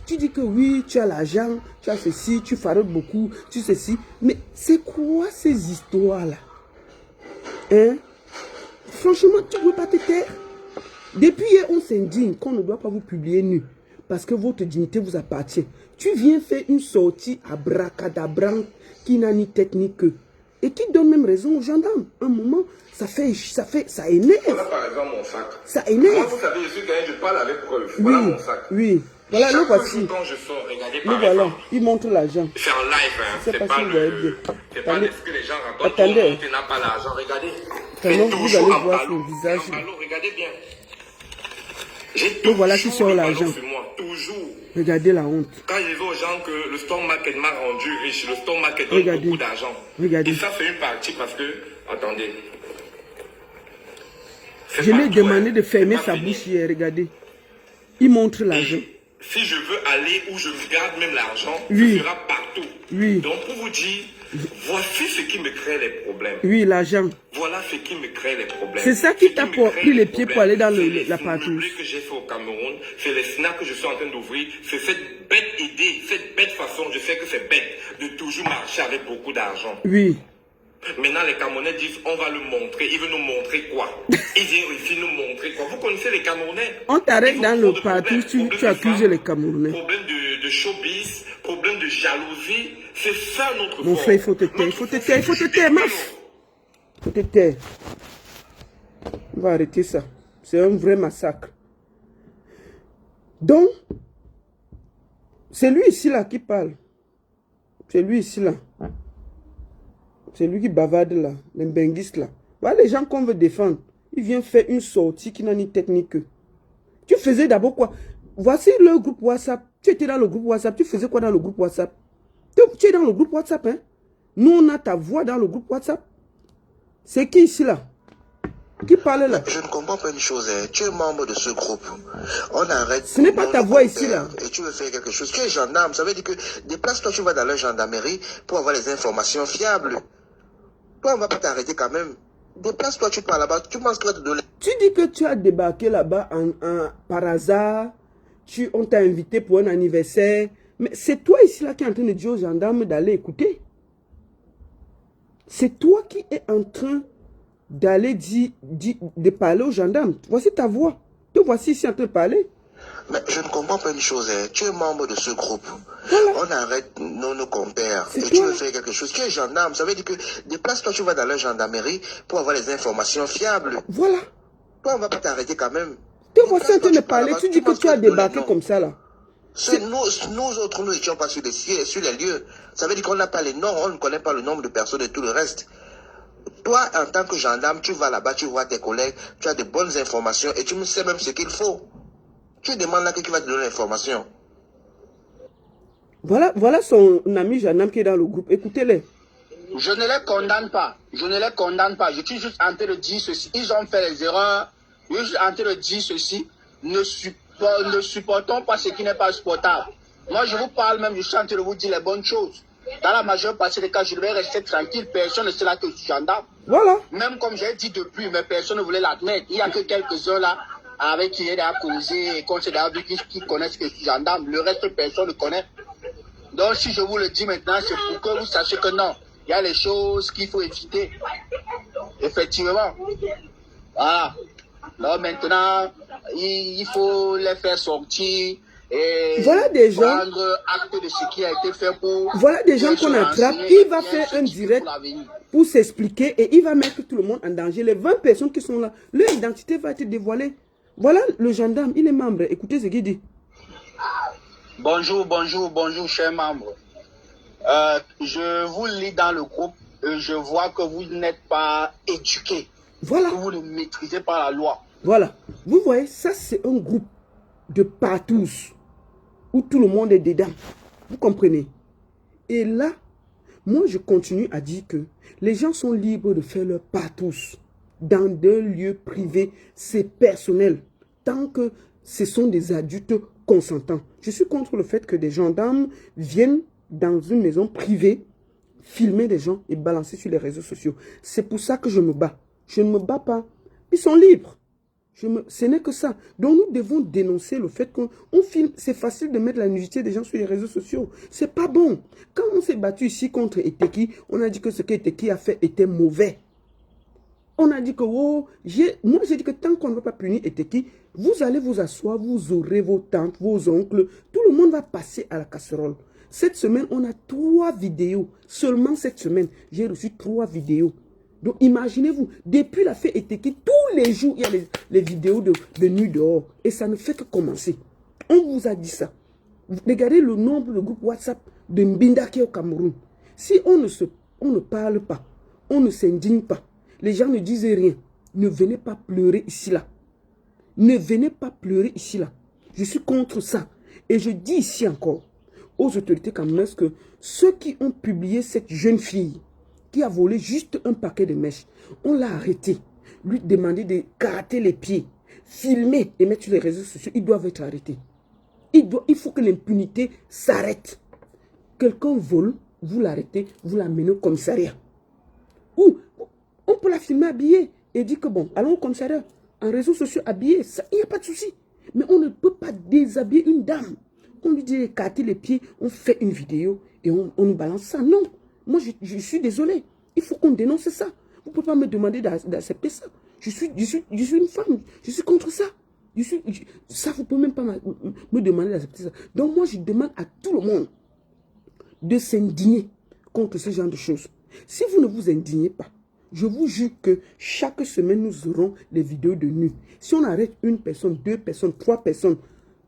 Tu dis que oui, tu as l'argent, tu as ceci, tu faroutes beaucoup, tu ceci. Mais c'est quoi ces histoires-là? Hein? Franchement, tu ne peux pas te taire. Depuis hier, on s'indigne qu'on ne doit pas vous publier nu. Parce que votre dignité vous appartient. Tu viens faire une sortie à bracadabra qui n'a ni tête ni queue. Et qui donne même raison aux gendarmes. Un moment, ça énerve. Voilà par exemple mon sac. Ça énerve. Moi, vous savez, je suis gagné, je parle avec preuve. Voilà mon sac. Oui. Voilà, le voici. Quand je sors, regardez Le par voilà. exemple. Il montre l'argent. C'est en live, hein. C'est pas si vous voyez bien. C'est pas ce que les gens racontent. Attendez. Tu n'as pas l'argent, regardez. Pendant que vous allez voir son visage. Regardez bien. J'ai Le voilà qui sort l'argent. Toujours. Regardez la honte. Quand je dis aux gens que le stock market m'a rendu riche, le stock market donne beaucoup d'argent. Regardez. Et ça, c'est une partie parce que, attendez. Je lui ai demandé de fermer sa bouche hier, regardez. Il montre l'argent. Si je veux aller où je garde même l'argent, oui. ce sera partout. Oui. Donc pour vous dire, voici ce qui me crée les problèmes. Oui, l'argent. Voilà ce qui me crée les problèmes. C'est ça qui t'a pris les pieds pour aller dans la partouze. C'est que j'ai fait au Cameroun, c'est les snacks que je suis en train d'ouvrir, c'est cette bête idée, cette bête façon, je sais que c'est bête, de toujours marcher avec beaucoup d'argent. Oui. Maintenant, les Camerounais disent, on va le montrer. Ils veulent nous montrer quoi? Ils viennent ici nous montrer quoi? Vous connaissez les Camerounais? On t'arrête dans le parti, tu accuses les Camerounais. Problème de showbiz, problème de jalousie. C'est ça notre Mon frère, il faut te taire, il faut te taire, il faut te taire, meuf. Il faut te taire. On va arrêter ça. C'est un vrai massacre. Donc, c'est lui ici là qui parle. C'est lui ici là. C'est lui qui bavarde là, les benguistes là. Voilà les gens qu'on veut défendre. Il vient faire une sortie qui n'a ni technique que. Tu faisais d'abord quoi? Voici le groupe WhatsApp. Tu étais dans le groupe WhatsApp. Tu faisais quoi dans le groupe WhatsApp? Tu es dans le groupe WhatsApp, hein? Nous, on a ta voix dans le groupe WhatsApp. C'est qui ici là? Qui parle là? Je ne comprends pas une chose, hein. Tu es membre de ce groupe. On arrête. Ce n'est pas ta voix ici là. Et tu veux faire quelque chose. Tu es gendarme. Ça veut dire que déplace-toi, tu vas dans la gendarmerie pour avoir les informations fiables. Toi, on ne va pas t'arrêter quand même. Déplace-toi, tu pars là-bas. Tu penses que tu vas te donner. Tu dis que tu as débarqué là-bas par hasard. On t'a invité pour un anniversaire. Mais c'est toi ici là qui est en train de dire aux gendarmes d'aller écouter. C'est toi qui es en train d'aller de parler aux gendarmes. Voici ta voix. Te voici ici en train de parler. Mais je ne comprends pas une chose, hein. Tu es membre de ce groupe. Voilà. On arrête nos compères. Et toi. tu veux faire quelque chose. Tu es gendarme. Ça veut dire que déplace-toi, tu vas dans la gendarmerie pour avoir les informations fiables. Voilà. Toi, on ne va pas t'arrêter quand même. Te voici en train de parler. Tu dis que tu as débarqué comme ça là. Nous autres, nous n'étions pas sur les lieux. Ça veut dire qu'on n'a pas les noms, on ne connaît pas le nombre de personnes et tout le reste. Toi, en tant que gendarme, tu vas là-bas, tu vois tes collègues, tu as de bonnes informations et tu me sais même ce qu'il faut. Tu demandes là qui va te donner l'information. Voilà son ami gendarme qui est dans le groupe. Écoutez-les. Je ne les condamne pas. Je ne les condamne pas. Je suis juste en train de dire ceci. Ils ont fait les erreurs. Je suis juste en train de dire ceci. Ne supportons pas ce qui n'est pas supportable. Moi, je vous parle même, je suis en train de vous dire les bonnes choses. Dans la majeure partie des cas, je vais rester tranquille. Personne ne sait là que je suis gendarme. Voilà. Même comme j'ai dit depuis, mais personne ne voulait l'admettre. Il n'y a que quelques-uns là avec qui il a causé et qu'on s'est d'ailleurs vu qui connaissent que je suis gendarme. Le reste, personne ne connaît. Donc, si je vous le dis maintenant, c'est pour que vous sachiez que non, il y a les choses qu'il faut éviter. Effectivement. Voilà. Donc, maintenant, il faut les faire sortir et voilà des gens, prendre acte de ce qui a été fait pour... Voilà des gens qu'on attrape. Il va faire un direct pour s'expliquer et il va mettre tout le monde en danger. Les 20 personnes qui sont là, leur identité va être dévoilée. Voilà le gendarme, il est membre. Écoutez ce qu'il dit. Bonjour, chers membres. Je vous lis dans le groupe. Je vois que vous n'êtes pas éduqués. Voilà. Que vous ne maîtrisez pas la loi. Voilà. Vous voyez, ça c'est un groupe de partous où tout le monde est dedans. Vous comprenez? Et là, moi je continue à dire que les gens sont libres de faire leur partous dans des lieux privés, c'est personnel. Tant que ce sont des adultes consentants. Je suis contre le fait que des gendarmes viennent dans une maison privée, filmer des gens et balancer sur les réseaux sociaux. C'est pour ça que je me bats. Je ne me bats pas. Ils sont libres. Ce n'est que ça. Donc nous devons dénoncer le fait qu'on filme. C'est facile de mettre la nudité des gens sur les réseaux sociaux. C'est pas bon. Quand on s'est battu ici contre Eteki, on a dit que ce qu'Eteki a fait était mauvais. On a dit que, moi j'ai dit que tant qu'on ne va pas punir Eteki, vous allez vous asseoir, vous aurez vos tantes, vos oncles, tout le monde va passer à la casserole. Cette semaine, on a 3 vidéos. Seulement cette semaine, j'ai reçu 3 vidéos. Donc imaginez-vous, depuis la fête Eteki, tous les jours, il y a les vidéos de nuit dehors. Et ça ne fait que commencer. On vous a dit ça. Regardez le nombre de groupes WhatsApp de Mbinda qui est au Cameroun. Si on ne parle pas, on ne s'indigne pas, les gens ne disent rien, ne venez pas pleurer ici là. Ne venez pas pleurer ici là. Je suis contre ça. Et je dis ici encore aux autorités camerounaises que ceux qui ont publié cette jeune fille qui a volé juste un paquet de mèches, on l'a arrêté, lui demander de gratter les pieds, filmer et mettre sur les réseaux sociaux, ils doivent être arrêtés. Il faut que l'impunité s'arrête. Quelqu'un vole, vous l'arrêtez, vous l'amenez au commissariat. Ou on peut la filmer habillée et dire que bon, allons au commissariat, en réseaux sociaux habillée, il n'y a pas de souci. Mais on ne peut pas déshabiller une dame. On lui dit écarter les pieds, on fait une vidéo et on nous balance ça. Non, moi je suis désolé. Il faut qu'on dénonce ça. Vous ne pouvez pas me demander d'accepter ça. Je suis une femme. Je suis contre ça. Ça, vous ne pouvez même pas me demander d'accepter ça. Donc moi, je demande à tout le monde de s'indigner contre ce genre de choses. Si vous ne vous indignez pas, je vous jure que chaque semaine, nous aurons des vidéos de nus. Si on arrête une personne, 2 personnes, 3 personnes,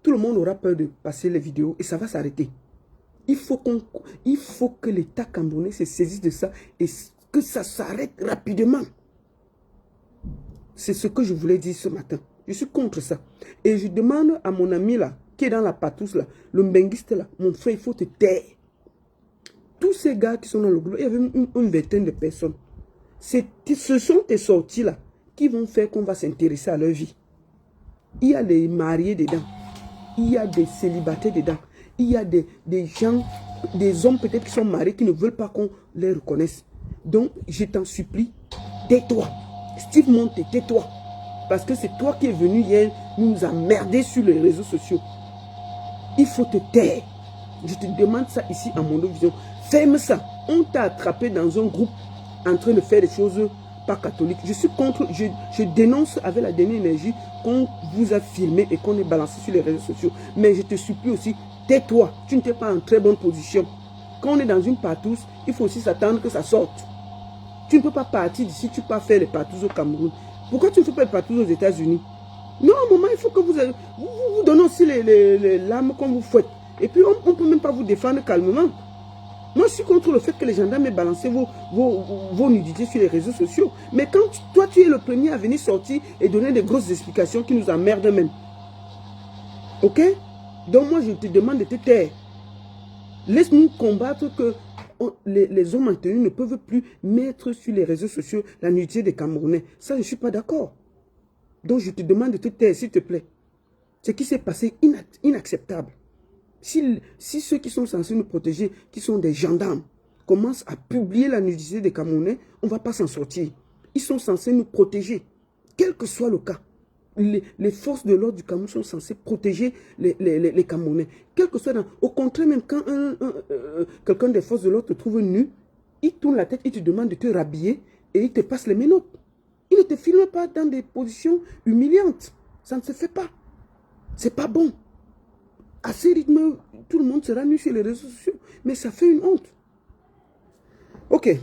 tout le monde aura peur de passer les vidéos et ça va s'arrêter. Il faut que l'État camerounais se saisisse de ça et que ça s'arrête rapidement. C'est ce que je voulais dire ce matin. Je suis contre ça. Et je demande à mon ami là, qui est dans la patousse là, le mbenguiste là, mon frère, il faut te taire. Tous ces gars qui sont dans le groupe, il y avait une vingtaine de personnes. Ce sont tes sorties là qui vont faire qu'on va s'intéresser à leur vie. Il y a des mariés dedans. Il y a des célibataires dedans. Il y a des gens, des hommes peut-être qui sont mariés, qui ne veulent pas qu'on les reconnaisse. Donc, je t'en supplie, tais-toi. Steve Monte, tais-toi. Parce que c'est toi qui es venu hier nous emmerder sur les réseaux sociaux. Il faut te taire. Je te demande ça ici à Mondovision. Ferme ça. On t'a attrapé dans un groupe en train de faire des choses pas catholiques. Je suis contre, je dénonce avec la dernière énergie qu'on vous a filmé et qu'on est balancé sur les réseaux sociaux. Mais je te supplie aussi, tais-toi. Tu n'étais pas en très bonne position. Quand on est dans une partouze, il faut aussi s'attendre que ça sorte. Tu ne peux pas partir d'ici, tu peux pas faire les partouzes au Cameroun. Pourquoi tu ne fais pas les partouzes aux États-Unis? Non, maman, il faut que vous donnez aussi les larmes qu'on vous fouette. Et puis, on ne peut même pas vous défendre calmement. Moi, je suis contre le fait que les gendarmes aient balancé vos nudités sur les réseaux sociaux. Mais quand toi, tu es le premier à venir sortir et donner des grosses explications qui nous emmerdent même. Ok? Donc, moi, je te demande de te taire. Laisse-nous combattre que les hommes en tenue ne peuvent plus mettre sur les réseaux sociaux la nudité des Camerounais. Ça, je ne suis pas d'accord. Donc, je te demande de te taire, s'il te plaît. Ce qui s'est passé, inacceptable. Si ceux qui sont censés nous protéger, qui sont des gendarmes, commencent à publier la nudité des Camerounais, on ne va pas s'en sortir. Ils sont censés nous protéger, quel que soit le cas. Les forces de l'ordre du Cameroun sont censées protéger les Camerounais. Quel que soit au contraire, même quand quelqu'un des forces de l'ordre te trouve nu, il tourne la tête, il te demande de te rhabiller et il te passe les menottes. Il ne te filme pas dans des positions humiliantes. Ça ne se fait pas. C'est pas bon. À ce rythme, tout le monde sera nu sur les réseaux sociaux. Mais ça fait une honte. Ok.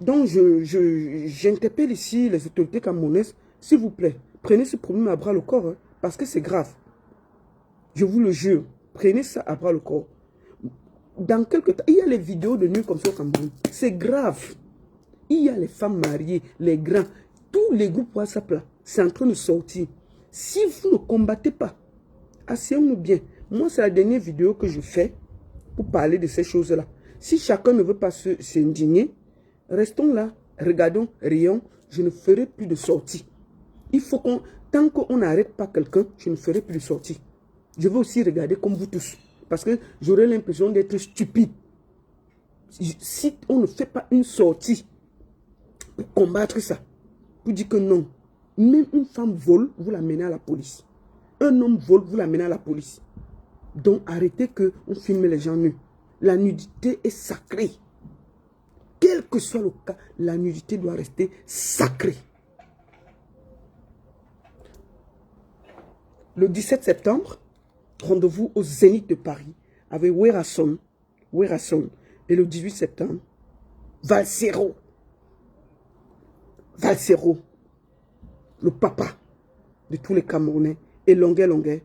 Donc, j'interpelle ici les autorités camerounaises. S'il vous plaît, prenez ce problème à bras le corps. Hein, parce que c'est grave. Je vous le jure. Prenez ça à bras le corps. Dans quelques temps, il y a les vidéos de nuit comme ça au Cameroun. C'est grave. Il y a les femmes mariées, les grands. Tous les groupes WhatsApp là, c'est en train de sortir. Si vous ne combattez pas, asseyons-nous bien. Moi, c'est la dernière vidéo que je fais pour parler de ces choses-là. Si chacun ne veut pas s'indigner, restons là, regardons, rions. Je ne ferai plus de sortie. Il faut qu'on, tant qu'on n'arrête pas quelqu'un, je ne ferai plus de sortie. Je veux aussi regarder comme vous tous. Parce que j'aurai l'impression d'être stupide. Si on ne fait pas une sortie pour combattre ça, pour dire que non, même une femme vole, vous l'amenez à la police. Un homme vole, vous l'amenez à la police. Donc arrêtez qu'on filme les gens nus. La nudité est sacrée. Quel que soit le cas, la nudité doit rester sacrée. Le 17 septembre, rendez-vous au Zénith de Paris avec Werrason. Et le 18 septembre, Valsero, le papa de tous les Camerounais, et Longuet.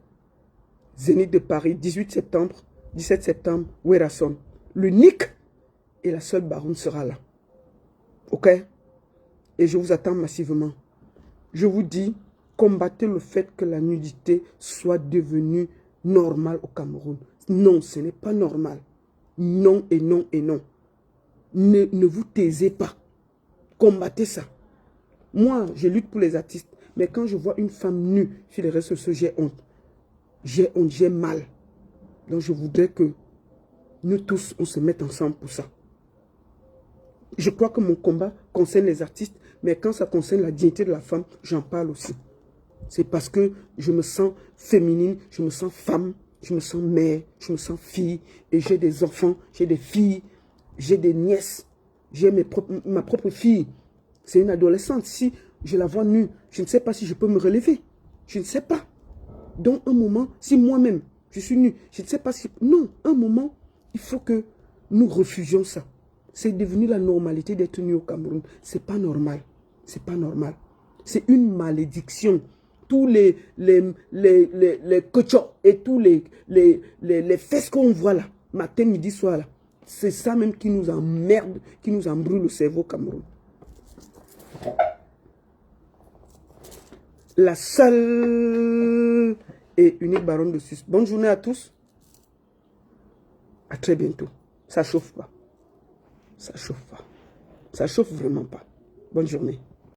Zénith de Paris, 18 septembre, 17 septembre, Werrason. L'unique et la seule baronne sera là. Ok? Et je vous attends massivement. Je vous dis, combattez le fait que la nudité soit devenue normale au Cameroun. Non, ce n'est pas normal. Non et non et non. Ne vous taisez pas. Combattez ça. Moi, je lutte pour les artistes. Mais quand je vois une femme nue sur les réseaux sociaux, j'ai honte. J'ai mal. Donc je voudrais que nous tous, on se mette ensemble pour ça. Je crois que mon combat concerne les artistes, mais quand ça concerne la dignité de la femme, j'en parle aussi. C'est parce que je me sens féminine, je me sens femme, je me sens mère, je me sens fille, et j'ai des enfants, j'ai des filles, j'ai des nièces. J'ai ma propre fille. C'est une adolescente. Si je la vois nue, je ne sais pas si je peux me relever. Je ne sais pas. Donc, un moment, si moi-même, je suis nue, je ne sais pas si... Non, un moment, il faut que nous refusions ça. C'est devenu la normalité d'être nu au Cameroun. C'est pas normal. C'est pas normal. C'est une malédiction. Tous les cochons et tous les fesses qu'on voit là, matin, midi, soir là, c'est ça même qui nous emmerde, qui nous embrouille le cerveau au Cameroun. La seule et unique baronne de Suisse. Bonne journée à tous. À très bientôt. Ça chauffe pas. Ça chauffe pas. Ça chauffe vraiment pas. Bonne journée.